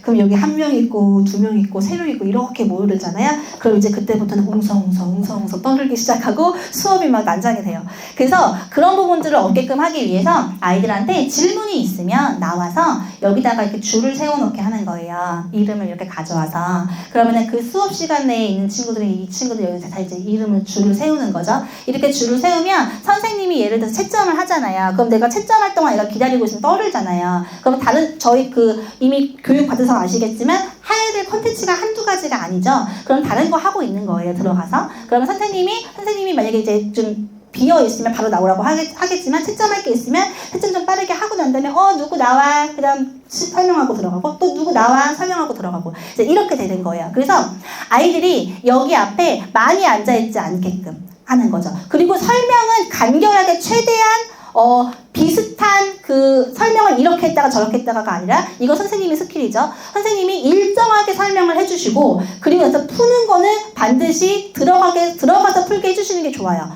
그럼 여기 1명 있고 2명 있고 3명 있고 이렇게 모여들잖아요. 그럼 이제 그때부터는 웅성웅성 떠들기 시작하고 수업이 막 난장이 돼요. 그래서 그런 부분들을 없게끔 하기 위해서 아이들한테 질문이 있으면 나와서 여기다가 이렇게 줄을 세워놓게 하는 거예요. 이름을 이렇게 가져와서. 그러면은 그 수업 시간 내에 있는 친구들이 이 친구들 여기서 다 이제 줄을 세우는 거죠. 이렇게 줄을 세우면 선생님이 예를 들어서 채점을 하잖아요. 그럼 내가 채점할 동안 얘가 기다리고 있으면 떠들잖아요. 그럼 저희 이미 교육 받아서 아시겠지만 해야 될 콘텐츠가 한두 가지가 아니죠. 그럼 다른 거 하고 있는 거예요. 들어가서. 그러면 선생님이 만약에 이제 좀 비어 있으면 바로 나오라고 하겠지만 채점할 게 있으면 채점 좀 빠르게 하고 난 다음에 누구 나와 그 다음 설명하고 들어가고 또 누구 나와 설명하고 들어가고 이제 이렇게 되는 거예요. 그래서 아이들이 여기 앞에 많이 앉아있지 않게끔 하는 거죠. 그리고 설명은 간결하게 최대한 비슷한 그 설명을 이렇게 했다가 저렇게 했다가가 아니라 이거 선생님의 스킬이죠. 선생님이 일정하게 설명을 해주시고 그리고 나서 푸는 거는 반드시 들어가서 풀게 해주시는 게 좋아요.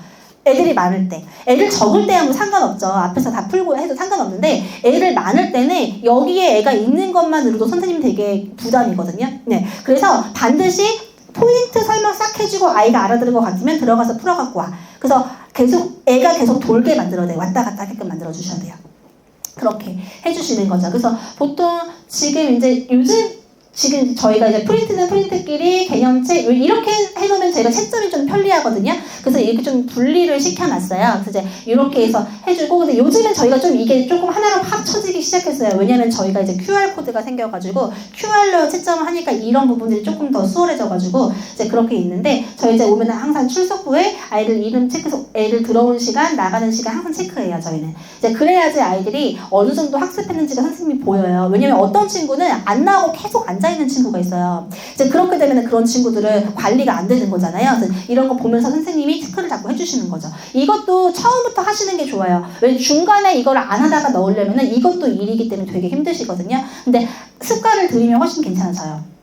애들이 많을 때. 애들 적을 때하고 상관없죠. 앞에서 다 풀고 해도 상관없는데 애들 많을 때는 여기에 애가 있는 것만으로도 선생님 되게 부담이거든요. 네. 그래서 반드시 포인트 설명 싹 해주고 아이가 알아들은 것 같으면 들어가서 풀어갖고 와. 그래서 애가 계속 돌게 만들어야 돼요. 왔다 갔다 하게끔 만들어주셔야 돼요. 그렇게 해주시는 거죠. 그래서 보통 지금 저희가 이제 프린트는 프린트끼리 개념책 이렇게 해놓으면 저희가 채점이 좀 편리하거든요. 그래서 이렇게 좀 분리를 시켜놨어요. 그래서 이제 이렇게 해서 해주고 근데 요즘엔 저희가 좀 이게 조금 하나로 합쳐지기 시작했어요. 왜냐면 저희가 이제 QR 코드가 생겨가지고 QR로 채점을 하니까 이런 부분들이 조금 더 수월해져가지고 이제 그렇게 있는데 저희 이제 오면 항상 출석 후에 아이들 이름 체크해서 애들 들어온 시간 나가는 시간 항상 체크해요. 저희는 이제 그래야지 아이들이 어느 정도 학습했는지가 선생님이 보여요. 왜냐면 어떤 친구는 안 나오고 계속 앉아 쌓이는 친구가 있어요. 이제 그렇게 되면 그런 친구들은 관리가 안 되는 거잖아요. 그래서 이런 거 보면서 선생님이 체크를 자꾸 해주시는 거죠. 이것도 처음부터 하시는 게 좋아요. 왜 중간에 이걸 안 하다가 넣으려면 이것도 일이기 때문에 되게 힘드시거든요. 근데 습관을 들이면 훨씬 괜찮아져요.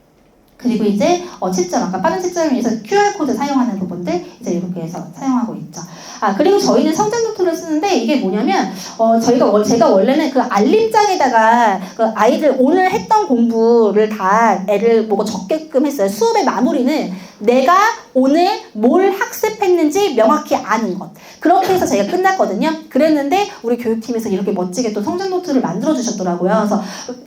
그리고 이제 채점, 아까 빠른 채점을 위해서 QR코드 사용하는 부분들 이제 이렇게 해서 사용하고 있죠. 그리고 저희는 성장 노트를 쓰는데 이게 뭐냐면 제가 원래는 그 알림장에다가 그 아이들 오늘 했던 공부를 다 애를 보고 적게끔 했어요. 수업의 마무리는 내가 오늘 뭘 학습했는지 명확히 아는 것. 그렇게 해서 제가 끝났거든요. 그랬는데 우리 교육팀에서 이렇게 멋지게 또 성장 노트를 만들어 주셨더라고요. 그래서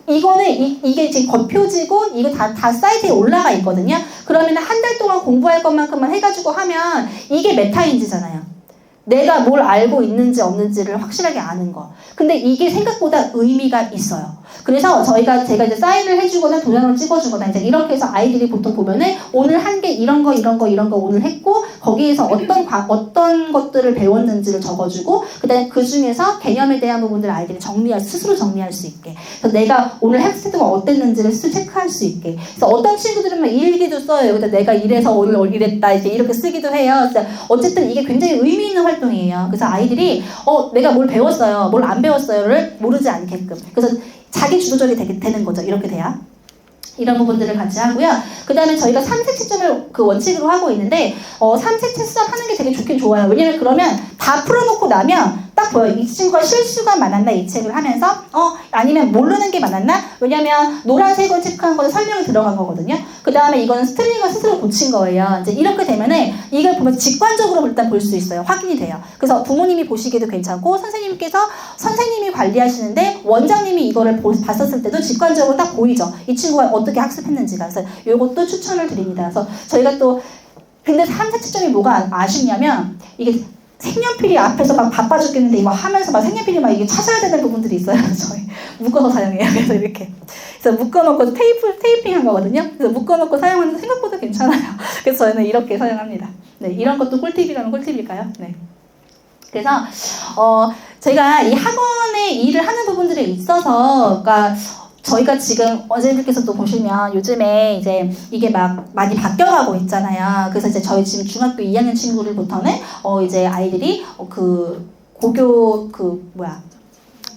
이거는 이게 지금 겉표지고 이거 다 사이트에 올라가 있거든요. 그러면 한 달 동안 공부할 것만큼만 해가지고 하면 이게 메타인지잖아요. 내가 뭘 알고 있는지 없는지를 확실하게 아는 거. 근데 이게 생각보다 의미가 있어요. 그래서 제가 이제 사인을 해주거나 도장을 찍어주거나 이제 이렇게 해서 아이들이 보통 보면은 오늘 한 게 이런 거 오늘 했고 거기에서 어떤 것들을 배웠는지를 적어주고 그다음에 그 중에서 개념에 대한 부분들을 아이들이 스스로 정리할 수 있게. 그래서 내가 오늘 학습했던 거 어땠는지를 스스로 체크할 수 있게. 그래서 어떤 친구들은 막 일기도 써요. 여기다 내가 이래서 오늘 이랬다 이제 이렇게 쓰기도 해요. 그래서 어쨌든 이게 굉장히 의미 있는 활동이에요. 그래서 아이들이 내가 뭘 배웠어요, 뭘 안 배웠어요를 모르지 않게끔. 그래서 자기 주도적이 되는 거죠. 이렇게 돼야. 이런 부분들을 같이 하고요. 그 다음에 저희가 3색 채점을 그 원칙으로 하고 있는데 3색 채점 하는 게 되게 좋긴 좋아요. 왜냐면 그러면 다 풀어놓고 나면 딱 보여요. 이 친구가 실수가 많았나 이 책을 하면서 아니면 모르는 게 많았나? 왜냐면 노란색을 체크한 거는 설명이 들어간 거거든요. 그 다음에 이거는 스텔링을 스스로 고친 거예요. 이제 이렇게 되면은 이걸 보면 직관적으로 일단 볼 수 있어요. 확인이 돼요. 그래서 부모님이 보시기도 괜찮고 선생님이 관리하시는데 원장님이 이거를 봤었을 때도 직관적으로 딱 보이죠. 이 친구가 어떻게 학습했는지가. 그래서 이것도 추천을 드립니다. 그래서 저희가 또 근데 3색 채점이 뭐가 아쉽냐면 이게 색연필이 앞에서 막 바빠 죽겠는데 이거 하면서 막 색연필이 막 이게 찾아야 되는 부분들이 있어요. 저희 묶어서 사용해요. 그래서 이렇게. 그래서 묶어놓고 테이핑한 거거든요. 그래서 묶어놓고 사용하는데 생각보다 괜찮아요. 그래서 저희는 이렇게 사용합니다. 네, 이런 것도 꿀팁이라면 꿀팁일까요? 네. 그래서 제가 이 학원에 일을 하는 부분들에 있어서, 그러니까 저희가 지금 어제들께서도 보시면 요즘에 이제 이게 막 많이 바뀌어가고 있잖아요. 그래서 이제 저희 지금 중학교 2학년 친구들부터는 이제 아이들이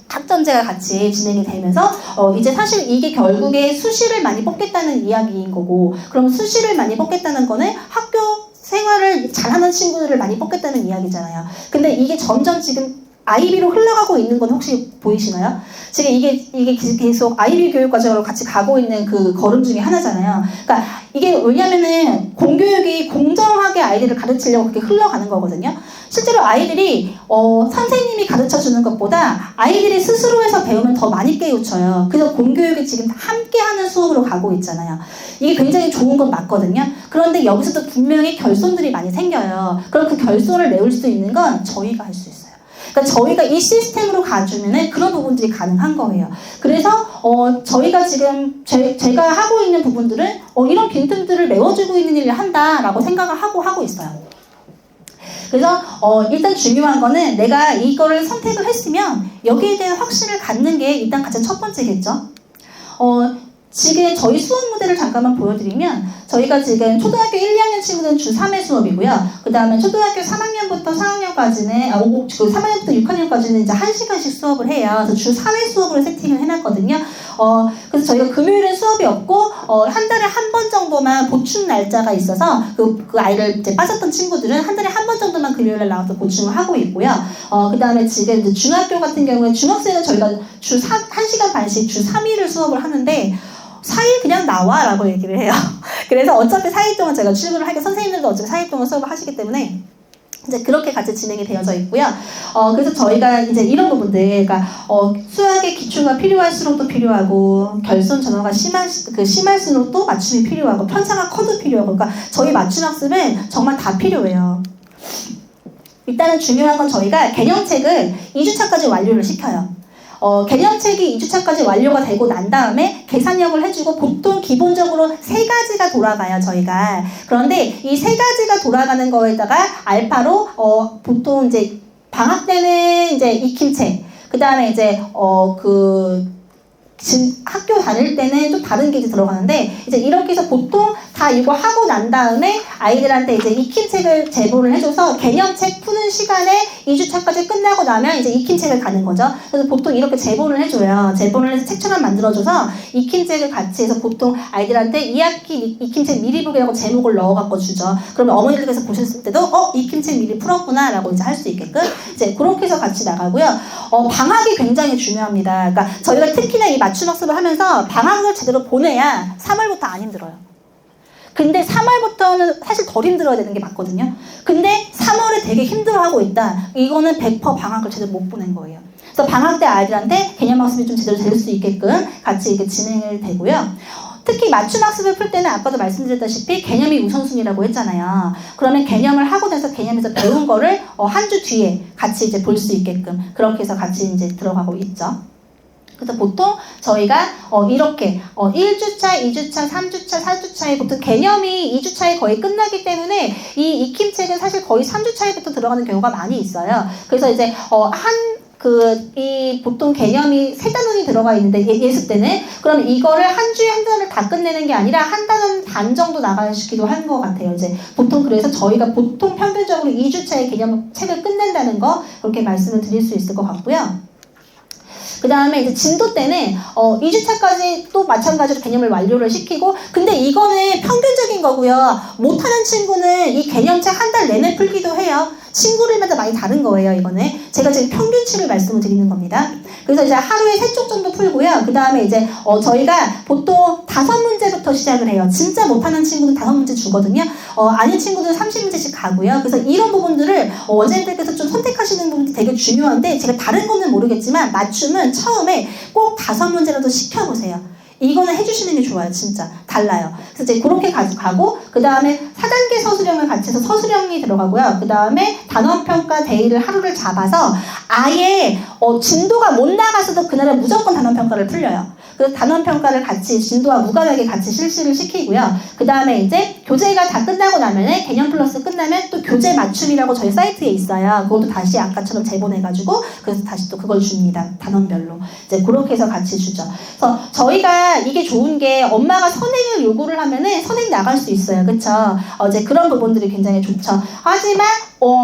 학점제가 같이 진행이 되면서 이제 사실 이게 결국에 수시를 많이 뽑겠다는 이야기인 거고, 그럼 수시를 많이 뽑겠다는 거는 학교 생활을 잘하는 친구들을 많이 뽑겠다는 이야기잖아요. 근데 이게 점점 지금 아이비로 흘러가고 있는 건 혹시 보이시나요? 지금 이게 계속 아이비 교육 과정으로 같이 가고 있는 그 걸음 중에 하나잖아요. 그러니까 이게 왜냐면은 공교육이 공정하게 아이들을 가르치려고 그렇게 흘러가는 거거든요. 실제로 아이들이 선생님이 가르쳐주는 것보다 아이들이 스스로 해서 배우면 더 많이 깨우쳐요. 그래서 공교육이 지금 함께하는 수업으로 가고 있잖아요. 이게 굉장히 좋은 건 맞거든요. 그런데 여기서도 분명히 결손들이 많이 생겨요. 그럼 그 결손을 메울 수 있는 건 저희가 할 수 있어요. 그러니까 저희가 이 시스템으로 가주면은 그런 부분들이 가능한 거예요. 그래서 저희가 지금 제가 하고 있는 부분들은 이런 빈틈들을 메워주고 있는 일을 한다라고 생각을 하고 있어요. 그래서 일단 중요한 거는 내가 이거를 선택을 했으면 여기에 대한 확신을 갖는 게 일단 가장 첫 번째겠죠. 지금 저희 수업 모델을 잠깐만 보여드리면 저희가 지금 초등학교 1, 2학년 친구들은 주 3회 수업이고요. 그 다음에 초등학교 3학년부터 4학년까지는 3학년부터 6학년까지는 이제 1시간씩 수업을 해요. 그래서 주 4회 수업으로 세팅을 해놨거든요. 그래서 저희가 금요일은 수업이 없고 한 달에 한 번 정도만 보충 날짜가 있어서 그 아이를 이제 빠졌던 친구들은 한 달에 한 번 정도만 금요일에 나와서 보충을 하고 있고요. 그 다음에 지금 이제 중학교 같은 경우에 중학생은 저희가 주 1시간 반씩 주 3일을 수업을 하는데 4일 그냥 나와 라고 얘기를 해요. 그래서 어차피 4일 동안 제가 출근을 하게 선생님들도 어차피 4일 동안 수업을 하시기 때문에 이제 그렇게 같이 진행이 되어져 있고요. 그래서 저희가 이제 이런 부분들, 그러니까 수학의 기초가 필요할수록 또 필요하고 결손 전환가 심할수록 또 맞춤이 필요하고 편차가 커도 필요하고, 그러니까 저희 맞춤 학습은 정말 다 필요해요. 일단은 중요한 건 저희가 개념책을 2주차까지 완료를 시켜요. 개념책이 2주차까지 완료가 되고 난 다음에 계산력을 해주고 보통 기본적으로 3가지가 돌아가요, 저희가. 그런데 이 3가지가 돌아가는 거에다가 알파로, 보통 이제 방학 때는 이제 익힘책, 그 다음에 이제, 학교 다닐 때는 또 다른 게 이제 들어가는데, 이제 이렇게 해서 보통 다 이거 하고 난 다음에 아이들한테 이제 익힘책을 제보를 해줘서 개념책 푸는 시간에 2주차까지 끝나고 나면 이제 익힘책을 가는 거죠. 그래서 보통 이렇게 제보를 해줘요. 제보를 해서 책처럼 만들어줘서 익힘책을 같이 해서 보통 아이들한테 2학기 익힘책 미리 보기라고 제목을 넣어갖고 주죠. 그러면 어머니들께서 보셨을 때도 익힘책 미리 풀었구나 라고 이제 할 수 있게끔 이제 그렇게 해서 같이 나가고요. 방학이 굉장히 중요합니다. 그러니까 저희가 특히나 이 맞춤학습을 하면서 방학을 제대로 보내야 3월부터 안 힘들어요. 근데 3월부터는 사실 덜 힘들어야 되는 게 맞거든요. 근데 3월에 되게 힘들어하고 있다. 이거는 100% 방학을 제대로 못 보낸 거예요. 그래서 방학 때 아이들한테 개념학습이 좀 제대로 될 수 있게끔 같이 이렇게 진행이 되고요. 특히 맞춤학습을 풀 때는 아까도 말씀드렸다시피 개념이 우선순위라고 했잖아요. 그러면 개념을 하고 나서 개념에서 배운 거를 한 주 뒤에 같이 이제 볼 수 있게끔 그렇게 해서 같이 이제 들어가고 있죠. 그래서 보통 저희가 이렇게 1주차, 2주차, 3주차, 4주차에 보통 개념이 2주차에 거의 끝나기 때문에 이 익힘책은 사실 거의 3주차에부터 들어가는 경우가 많이 있어요. 그래서 이제 이 보통 개념이 3단원이 들어가 있는데 예습 때는 그럼 이거를 한 주에 한 단원을 다 끝내는 게 아니라 한 단원 반 정도 나가시기도 한 것 같아요. 이제 보통 그래서 저희가 보통 평균적으로 2주차에 개념 책을 끝낸다는 거 그렇게 말씀을 드릴 수 있을 것 같고요. 그 다음에 이제 진도 때는 2주차까지 또 마찬가지로 개념을 완료를 시키고, 근데 이거는 평균적인 거고요. 못하는 친구는 이 개념책 한 달 내내 풀기도 해요. 친구들마다 많이 다른 거예요. 이거는 제가 지금 평균치를 말씀을 드리는 겁니다. 그래서 이제 하루에 3쪽 정도 풀고요. 그 다음에 이제 저희가 보통 5문제부터 시작을 해요. 진짜 못하는 친구는 5문제 주거든요. 아닌 친구들은 30문제씩 가고요. 그래서 이런 부분들을 원장님들께서 좀 선택하시는 부분이 되게 중요한데, 제가 다른 거는 모르겠지만 맞춤은 처음에 꼭 5문제라도 시켜보세요. 이거는 해주시는 게 좋아요. 진짜 달라요. 그래서 이제 그렇게 가고 그 다음에 4단계 서술형을 같이 해서 서술형이 들어가고요. 그 다음에 단원평가 데이를 하루를 잡아서 아예 진도가 못 나가서도 그날은 무조건 단원평가를 풀려요. 그래서 단원평가를 같이 진도와 무관하게 같이 실시를 시키고요. 그 다음에 이제 교재가 다 끝나고 나면은 개념 플러스 끝나면 또 교재 맞춤이라고 저희 사이트에 있어요. 그것도 다시 아까처럼 재보내가지고 그래서 다시 또 그걸 줍니다. 단원별로. 이제 그렇게 해서 같이 주죠. 그래서 저희가 이게 좋은 게 엄마가 선행을 요구를 하면은 선행 나갈 수 있어요. 그쵸? 이제 그런 부분들이 굉장히 좋죠. 하지만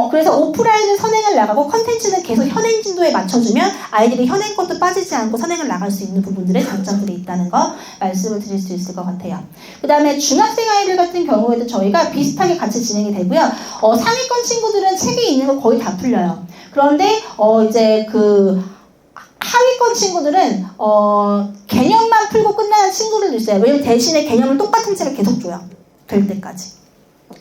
그래서 오프라인은 선행을 나가고 컨텐츠는 계속 현행 진도에 맞춰주면 아이들이 현행 것도 빠지지 않고 선행을 나갈 수 있는 부분들의 장점들이 있다는 거 말씀을 드릴 수 있을 것 같아요. 그 다음에 중학생 아이들 같은 경우에도 저희가 비슷하게 같이 진행이 되고요. 상위권 친구들은 책에 있는 거 거의 다 풀려요. 그런데 이제 하위권 친구들은 개념만 풀고 끝나는 친구들도 있어요. 왜냐면 대신에 개념을 똑같은 책을 계속 줘요. 될 때까지.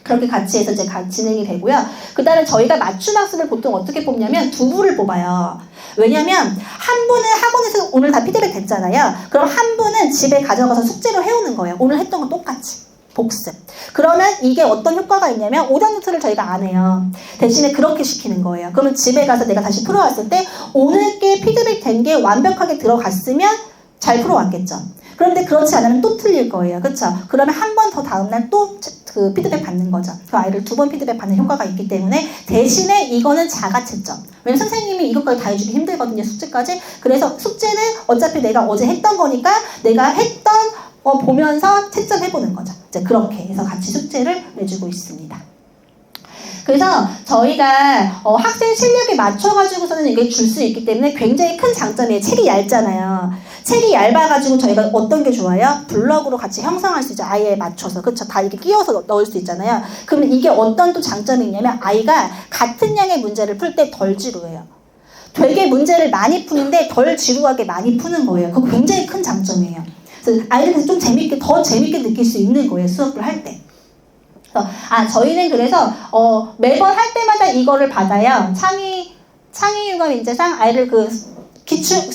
그렇게 같이 해서 이제 진행이 되고요. 그 다음에 저희가 맞춤학습을 보통 어떻게 뽑냐면 2부를 뽑아요. 왜냐면 한 분은 학원에서 오늘 다 피드백 됐잖아요. 그럼 한 분은 집에 가져가서 숙제로 해오는 거예요. 오늘 했던 거 똑같이. 복습. 그러면 이게 어떤 효과가 있냐면 오답 노트를 저희가 안 해요. 대신에 그렇게 시키는 거예요. 그러면 집에 가서 내가 다시 풀어왔을 때 오늘 게 피드백 된 게 완벽하게 들어갔으면 잘 풀어왔겠죠. 그런데 그렇지 않으면 또 틀릴 거예요. 그렇죠? 그러면 한 번 더 다음날 또 그 피드백 받는 거죠. 그 아이를 2번 피드백 받는 효과가 있기 때문에 대신에 이거는 자가채점. 왜냐면 선생님이 이것까지 다 해주기 힘들거든요. 숙제까지. 그래서 숙제는 어차피 내가 어제 했던 거니까 내가 했던 보면서 채점해보는 거죠. 이제 그렇게 해서 같이 숙제를 내주고 있습니다. 그래서 저희가 학생 실력에 맞춰가지고서는 이게 줄 수 있기 때문에 굉장히 큰 장점이에요. 책이 얇잖아요. 책이 얇아가지고 저희가 어떤 게 좋아요? 블럭으로 같이 형성할 수 있죠. 아이에 맞춰서. 그쵸? 다 이렇게 끼워서 넣을 수 있잖아요. 그러면 이게 어떤 또 장점이 있냐면 아이가 같은 양의 문제를 풀 때 덜 지루해요. 되게 문제를 많이 푸는데 덜 지루하게 많이 푸는 거예요. 그거 굉장히 큰 장점이에요. 그래서 아이들이 좀 더 재밌게 느낄 수 있는 거예요. 수업을 할 때. 저희는 그래서 매번 할 때마다 이거를 받아요. 창의융합인재상 아이를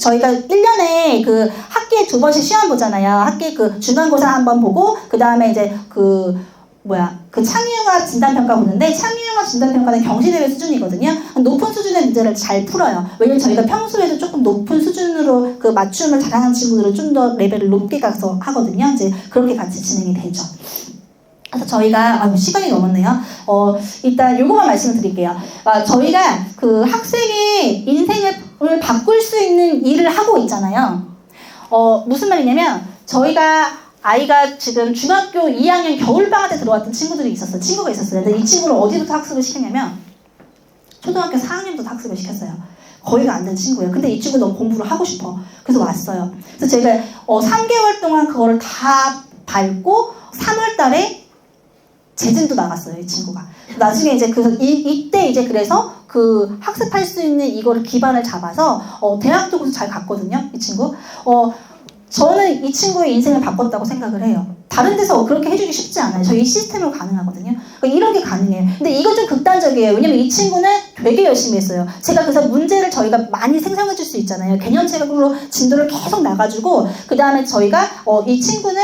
저희가 1년에 학기에 2번씩 시험 보잖아요. 학기 중간고사 한번 보고 그 다음에 이제 창의융합 진단평가 보는데, 창의융합 진단평가는 경시대회 수준이거든요. 높은 수준의 문제를 잘 풀어요. 왜냐면 저희가 평소에도 조금 높은 수준으로 맞춤을 잘하는 친구들을 좀 더 레벨을 높게 가서 하거든요. 이제 그렇게 같이 진행이 되죠. 그래서 저희가 시간이 넘었네요. 일단 요거만 말씀을 드릴게요. 저희가 학생의 인생을 바꿀 수 있는 일을 하고 있잖아요. 무슨 말이냐면 저희가 아이가 지금 중학교 2학년 겨울방학 때 들어왔던 친구들이 있었어요. 친구가 있었어요. 근데 이 친구를 어디부터 학습을 시켰냐면 초등학교 4학년부터 학습을 시켰어요. 거의가 안 된 친구예요. 근데 이 친구 너무 공부를 하고 싶어. 그래서 왔어요. 그래서 제가 3개월 동안 그거를 다 밟고 3월 달에 재진도 나갔어요. 이 친구가. 나중에 이제 이때 이제 그래서 그 학습할 수 있는 이거를 기반을 잡아서 대학도 그래서 잘 갔거든요. 이 친구. 저는 이 친구의 인생을 바꿨다고 생각을 해요. 다른 데서 그렇게 해주기 쉽지 않아요. 저희 시스템으로 가능하거든요. 그러니까 이런 게 가능해요. 근데 이거 좀 극단적이에요. 왜냐면 이 친구는 되게 열심히 했어요. 제가 그래서 문제를 저희가 많이 생성해 줄 수 있잖아요. 개념책으로 진도를 계속 나가지고 그 다음에 저희가 이 친구는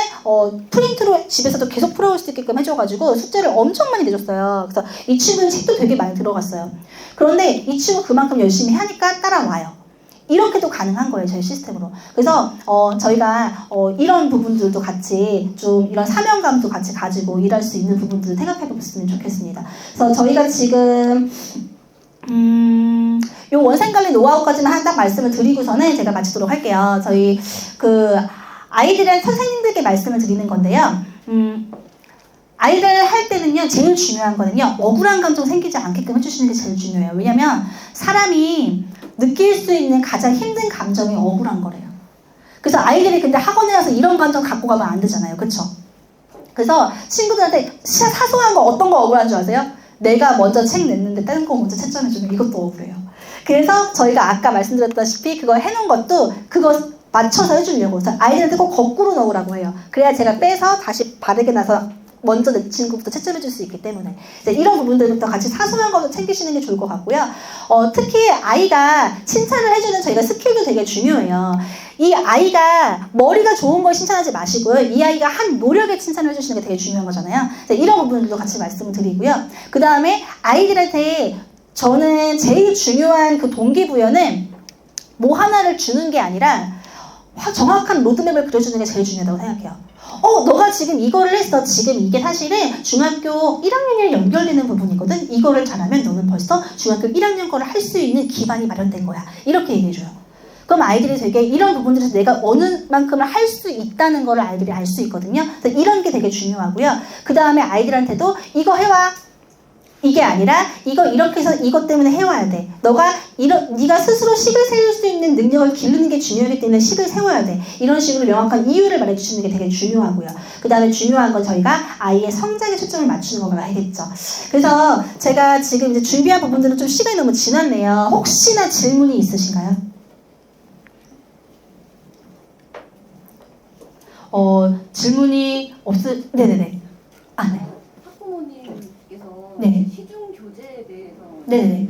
프린트로 집에서도 계속 풀어올 수 있게끔 해줘가지고 숙제를 엄청 많이 내줬어요. 그래서 이 친구는 책도 되게 많이 들어갔어요. 그런데 이 친구 그만큼 열심히 하니까 따라와요. 이렇게도 가능한 거예요. 저희 시스템으로. 그래서 저희가 이런 부분들도 같이 좀 이런 사명감도 같이 가지고 일할 수 있는 부분들을 생각해 보셨으면 좋겠습니다. 그래서 저희가 지금 요 원생관리 노하우까지만 딱 말씀을 드리고서는 제가 마치도록 할게요. 저희 아이들이랑 선생님들께 말씀을 드리는 건데요. 아이를 할 때는요, 제일 중요한 거는요, 억울한 감정 생기지 않게끔 해주시는 게 제일 중요해요. 왜냐면 사람이 느낄 수 있는 가장 힘든 감정이 억울한 거래요. 그래서 아이들이 근데 학원에 와서 이런 감정 갖고 가면 안 되잖아요. 그쵸? 그래서 친구들한테 사소한 거 어떤 거 억울한 줄 아세요? 내가 먼저 책 냈는데 다른 거 먼저 채점해주면 이것도 억울해요. 그래서 저희가 아까 말씀드렸다시피 그거 해놓은 것도 그거 맞춰서 해주려고. 그래서 아이들한테 꼭 거꾸로 넣으라고 해요. 그래야 제가 빼서 다시 바르게 나서 먼저 내 친구부터 채점해 줄 수 있기 때문에 이런 부분들부터 같이 사소한 것도 챙기시는 게 좋을 것 같고요. 특히 아이가 칭찬을 해주는 저희가 스킬도 되게 중요해요. 이 아이가 머리가 좋은 걸 칭찬하지 마시고요. 이 아이가 한 노력에 칭찬을 해주시는 게 되게 중요한 거잖아요. 이런 부분들도 같이 말씀을 드리고요. 그 다음에 아이들한테 저는 제일 중요한 그 동기부여는 뭐 하나를 주는 게 아니라 정확한 로드맵을 그려주는 게 제일 중요하다고 생각해요. 너가 지금 이거를 했어. 지금 이게 사실은 중학교 1학년이랑 연결되는 부분이거든. 이거를 잘하면 너는 벌써 중학교 1학년 거를 할 수 있는 기반이 마련된 거야. 이렇게 얘기해줘요. 그럼 아이들이 되게 이런 부분들에서 내가 어느 만큼을 할 수 있다는 걸 아이들이 알 수 있거든요. 그래서 이런 게 되게 중요하고요. 그 다음에 아이들한테도 이거 해와. 이게 아니라 이거 이렇게 해서 이것 때문에 해와야 돼. 네가 스스로 식을 세울 수 있는 능력을 기르는 게 중요하기 때문에 식을 세워야 돼. 이런 식으로 명확한 이유를 말해주시는 게 되게 중요하고요. 그 다음에 중요한 건 저희가 아이의 성장에 초점을 맞추는 거가 알겠죠. 그래서 제가 지금 이제 준비한 부분들은 좀 시간이 너무 지났네요. 혹시나 질문이 있으신가요? 질문이 네네네. 네.
네. 시중 교재에 대해서
네네.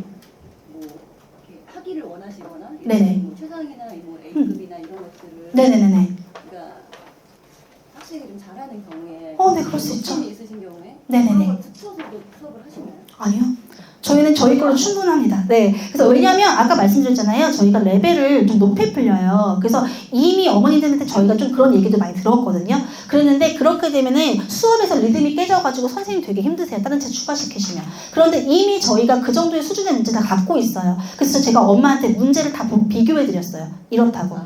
뭐 이렇게 하기를 원하시거나
네네.
뭐 최상이나 뭐 A급이나 이런 것들을
네네네.
그러니까 학생이 좀 잘하는 경우에
네, 그럴 수 있죠.
욕심이 있으신 경우에
네네네.
그런 걸 붙여서도 수업을 하시나요?
아니요. 저희는 저희 걸로 충분합니다. 네. 그래서 왜냐면 아까 말씀드렸잖아요. 저희가 레벨을 좀 높이 풀려요. 그래서 이미 어머니들한테 저희가 좀 그런 얘기도 많이 들었거든요. 그랬는데 그렇게 되면은 수업에서 리듬이 깨져가지고 선생님 되게 힘드세요. 다른 책 추가시키시면. 그런데 이미 저희가 그 정도의 수준의 문제 다 갖고 있어요. 그래서 제가 엄마한테 문제를 다 비교해드렸어요. 이렇다고.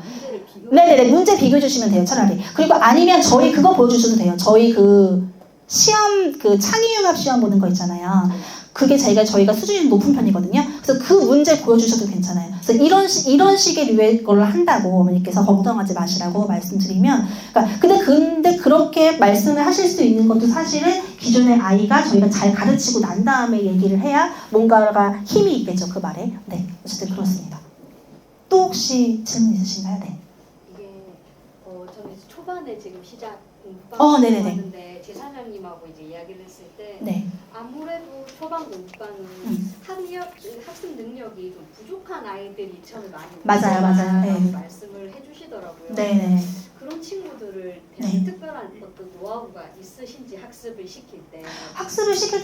네네네. 문제 비교해주시면 돼요. 차라리. 그리고 아니면 저희 그거 보여주셔도 돼요. 저희 시험 창의융합 시험 보는 거 있잖아요. 그게 저희가 수준이 높은 편이거든요. 그래서 그 문제 보여주셔도 괜찮아요. 그래서 이런 식의 류의 거를 한다고 어머니께서 걱정하지 마시라고 말씀드리면, 근데 그렇게 말씀을 하실 수 있는 것도 사실은 기존의 아이가 저희가 잘 가르치고 난 다음에 얘기를 해야 뭔가가 힘이 있겠죠, 그 말에. 네, 어쨌든 그렇습니다. 또 혹시 질문 있으신가요? 네.
이게 저는 초반에 지금 시작
네네네.
공부하는데 제 사장님하고 이제 이야기를 했을 때
네.
아무래도 초반 공부반은 학습 능력이 좀 부족한 아이들이 처음에 많이
맞아요. 네.
말씀을 해주시더라고요.
네네.
그런 친구들을
네.
대한 특별한 어떤 노하우가 있으신지 학습을 시킬 때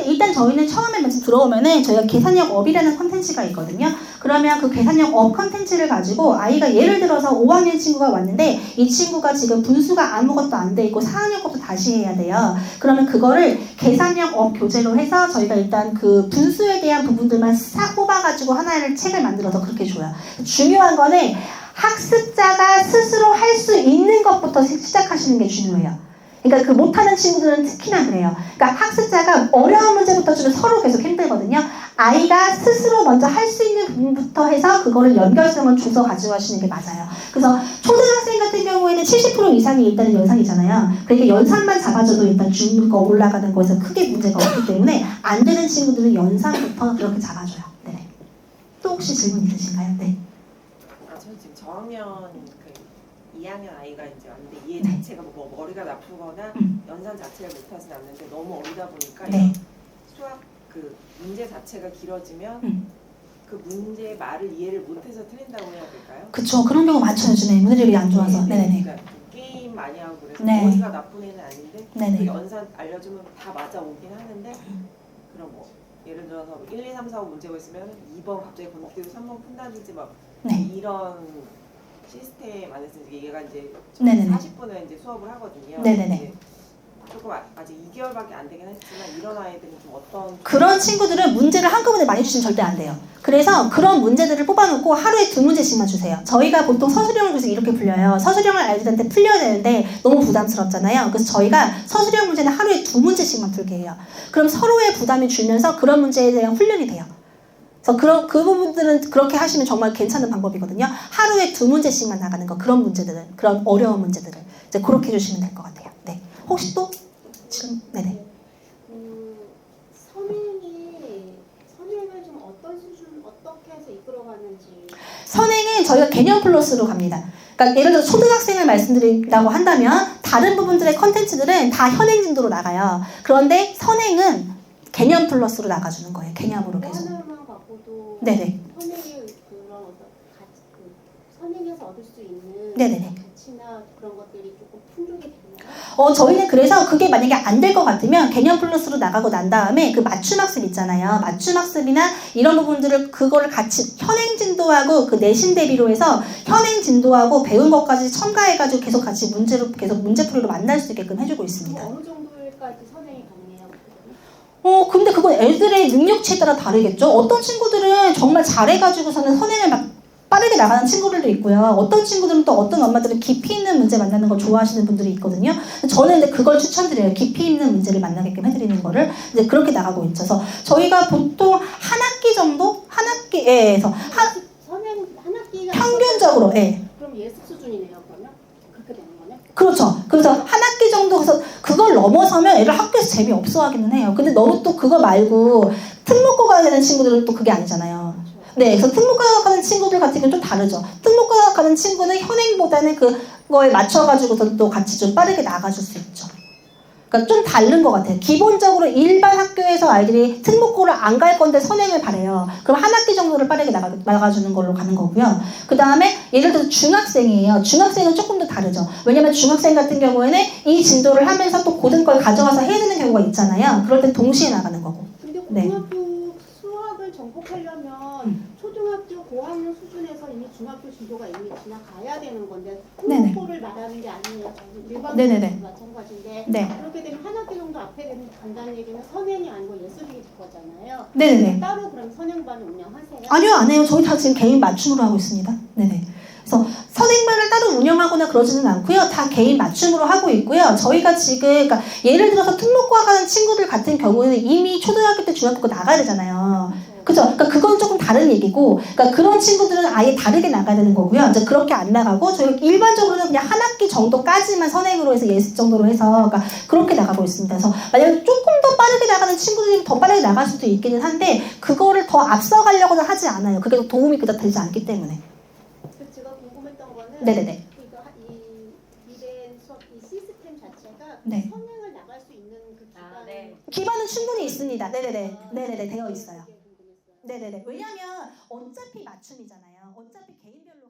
일단 저희는 처음에 먼저 들어오면은 저희가 계산력 업이라는 컨텐츠가 있거든요. 그러면 그 계산력 업 컨텐츠를 가지고 아이가 예를 들어서 5학년 친구가 왔는데 이 친구가 지금 분수가 아무것도 안 돼 있고 4학년 것도 다시 해야 돼요. 그러면 그거를 계산력 업 교재로 해서 저희가 일단 그 분수에 대한 부분들만 싹 뽑아가지고 하나를 책을 만들어서 그렇게 줘요. 중요한 거는 학습자가 스스로 할 수 있는 것부터 시작하시는 게 중요해요. 그러니까 그 못하는 친구들은 특히나 그래요. 그러니까 학습자가 어려운 문제부터 주면 서로 계속 힘들거든요. 아이가 스스로 먼저 할 수 있는 부분부터 해서 그거를 연결성을 줘서 가져가시는 게 맞아요. 그래서 초등학생 같은 경우에는 70% 이상이 일단은 연상이잖아요. 그러니까 연상만 잡아줘도 일단 중거 올라가는 거에서 크게 문제가 없기 때문에 안 되는 친구들은 연상부터 그렇게 잡아줘요. 네. 또 혹시 질문 있으신가요? 네.
저는 지금 저학년 그 2학년 아이가 이제 왔는데 얘
네.
자체가 뭐 머리가 나쁘거나 연산 자체를 못하진 않는데 너무 어리다 보니까
네.
수학 그 문제 자체가 길어지면 그 문제 말을 이해를 못해서 틀린다고 해야 될까요?
그쵸. 그런 경우 많죠. 요즘에 문해력이 안 좋아서. 네네네.
그러니까 게임 많이 하고 그래서
네.
머리가 나쁜 애는 아닌데
네네.
그 연산 알려주면 다 맞아 오긴 하는데 그럼 뭐 예를 들어서 1, 2, 3, 4, 5 문제가 있으면 2번 갑자기 건너뛰고 3번 푼다든지 막
네.
이런 시스템 안에서 얘가 이제
네네네.
40분을 이제 수업을 하거든요.
네네네.
이제 조금 아직 2개월밖에 안 되긴 했지만 이런 아이들은 좀 어떤
그런 친구들은 문제를 한꺼번에 많이 주시면 절대 안 돼요. 그래서 그런 문제들을 뽑아놓고 하루에 2문제씩만 주세요. 저희가 보통 서술형을 그래서 이렇게 풀려요. 서술형을 아이들한테 풀려야 되는데 너무 부담스럽잖아요. 그래서 저희가 서술형 문제는 하루에 2문제씩만 풀게 해요. 그럼 서로의 부담이 줄면서 그런 문제에 대한 훈련이 돼요. 그래서 그 부분들은 그렇게 하시면 정말 괜찮은 방법이거든요. 하루에 2문제씩만 나가는 거, 그런 문제들은, 그런 어려운 문제들을 이제 그렇게 해주시면 될 것 같아요. 네. 혹시 또 지금 네네.
선행을 좀 어떤 수준 어떻게 해서 이끌어가는지.
선행은 저희가 개념 플러스로 갑니다. 그러니까 예를 들어 초등학생을 말씀드린다고 한다면 다른 부분들의 컨텐츠들은 다 현행 진도로 나가요. 그런데 선행은 개념 플러스로 나가주는 거예요. 개념으로 계속.
하나만 갖고도
네네.
선행의 그런 어떤 가치, 선행에서 얻을 수 있는
네네네.
가치나 그런 것들이 조금 풍족이 되나요?
저희는 그래서 그게 만약에 안 될 것 같으면 개념 플러스로 나가고 난 다음에 그 맞춤학습 있잖아요. 맞춤학습이나 이런 부분들을 그거를 같이 현행 진도하고 그 내신 대비로 해서 현행 진도하고 배운 것까지 첨가해가지고 계속 같이 문제로 계속 문제풀이로 만날 수 있게끔 해주고 있습니다.
어느 정도까지 선행이 가능해요?
근데 그건 애들의 능력치에 따라 다르겠죠. 어떤 친구들은 정말 잘해가지고서는 선행을 막 빠르게 나가는 친구들도 있고요. 어떤 친구들은 또 어떤 엄마들은 깊이 있는 문제 만나는 걸 좋아하시는 분들이 있거든요. 저는 이제 그걸 추천드려요. 깊이 있는 문제를 만나게끔 해드리는 거를 이제 그렇게 나가고 있어서 저희가 보통 한 학기 정도? 한 학기에서
선행 한 학기가
평균적으로
그럼 예습 수준이네요. 그러면 그렇게 되는 거네.
그렇죠. 그래서 한 학기 정도 해서 그걸 넘어서면 애를 학교에서 재미없어 하기는 해요. 근데 너무 또 그거 말고 특목고 가야 되는 친구들은 또 그게 아니잖아요. 네, 그래서 특목고 가는 친구들 같은 경우는 좀 다르죠. 특목고 가는 친구는 현행보다는 그거에 맞춰가지고서 또 같이 좀 빠르게 나가줄 수 있죠. 그러니까 좀 다른 것 같아요. 기본적으로 일반 학교에서 아이들이 특목고를 안 갈 건데 선행을 바래요. 그럼 한 학기 정도를 빠르게 나가주는 걸로 가는 거고요. 그 다음에 예를 들어서 중학생이에요. 중학생은 조금 더 다르죠. 왜냐면 중학생 같은 경우에는 이 진도를 하면서 또 고등 걸 가져가서 해야 되는 경우가 있잖아요. 그럴 땐 동시에 나가는 거고.
근데
네.
고등학교 수학을 전공하려면 초등학교 고학년 수준에서 이미 중학교 진도가 이미 지나가야 되는 건데
네네.
특목고를 말하는 게 아니에요. 일반
네네네.
수학도 마찬가지인데
네.
그렇게 되면 한 학기 정도 앞에 간다는 얘기는 선행이 아니고 예습일 거잖아요.
네네네.
따로 그럼 선행반을 운영하세요?
아니요, 안 해요. 저희 다 지금 개인 맞춤으로 하고 있습니다. 네네. 그래서 선행반을 따로 운영하거나 그러지는 않고요. 다 개인 맞춤으로 하고 있고요. 저희가 지금 그러니까 예를 들어서 특목고와 가는 친구들 같은 경우에는 이미 초등학교 때 중학교 나가야 되잖아요. 그죠? 그러니까 그건 조금 다른 얘기고, 그러니까 그런 친구들은 아예 다르게 나가야 되는 거고요. 이제 그렇게 안 나가고 저희 일반적으로는 그냥 한 학기 정도까지만 선행으로 해서 예습 정도로 해서 그러니까 그렇게 나가고 있습니다. 그래서 만약에 조금 더 빠르게 나가는 친구들이 더 빠르게 나갈 수도 있기는 한데 그거를 더 앞서가려고는 하지 않아요. 그게 도움이 그닥 되지 않기 때문에.
제가 궁금했던 거는
네네네.
그러니까 이 미래 수업 이 시스템 자체가
네.
선행을 나갈 수 있는 그 기반
기반은 충분히 있습니다. 네네네. 네네네. 되어 있어요. 네네네. 왜냐하면 어차피 맞춤이잖아요. 어차피 개인별로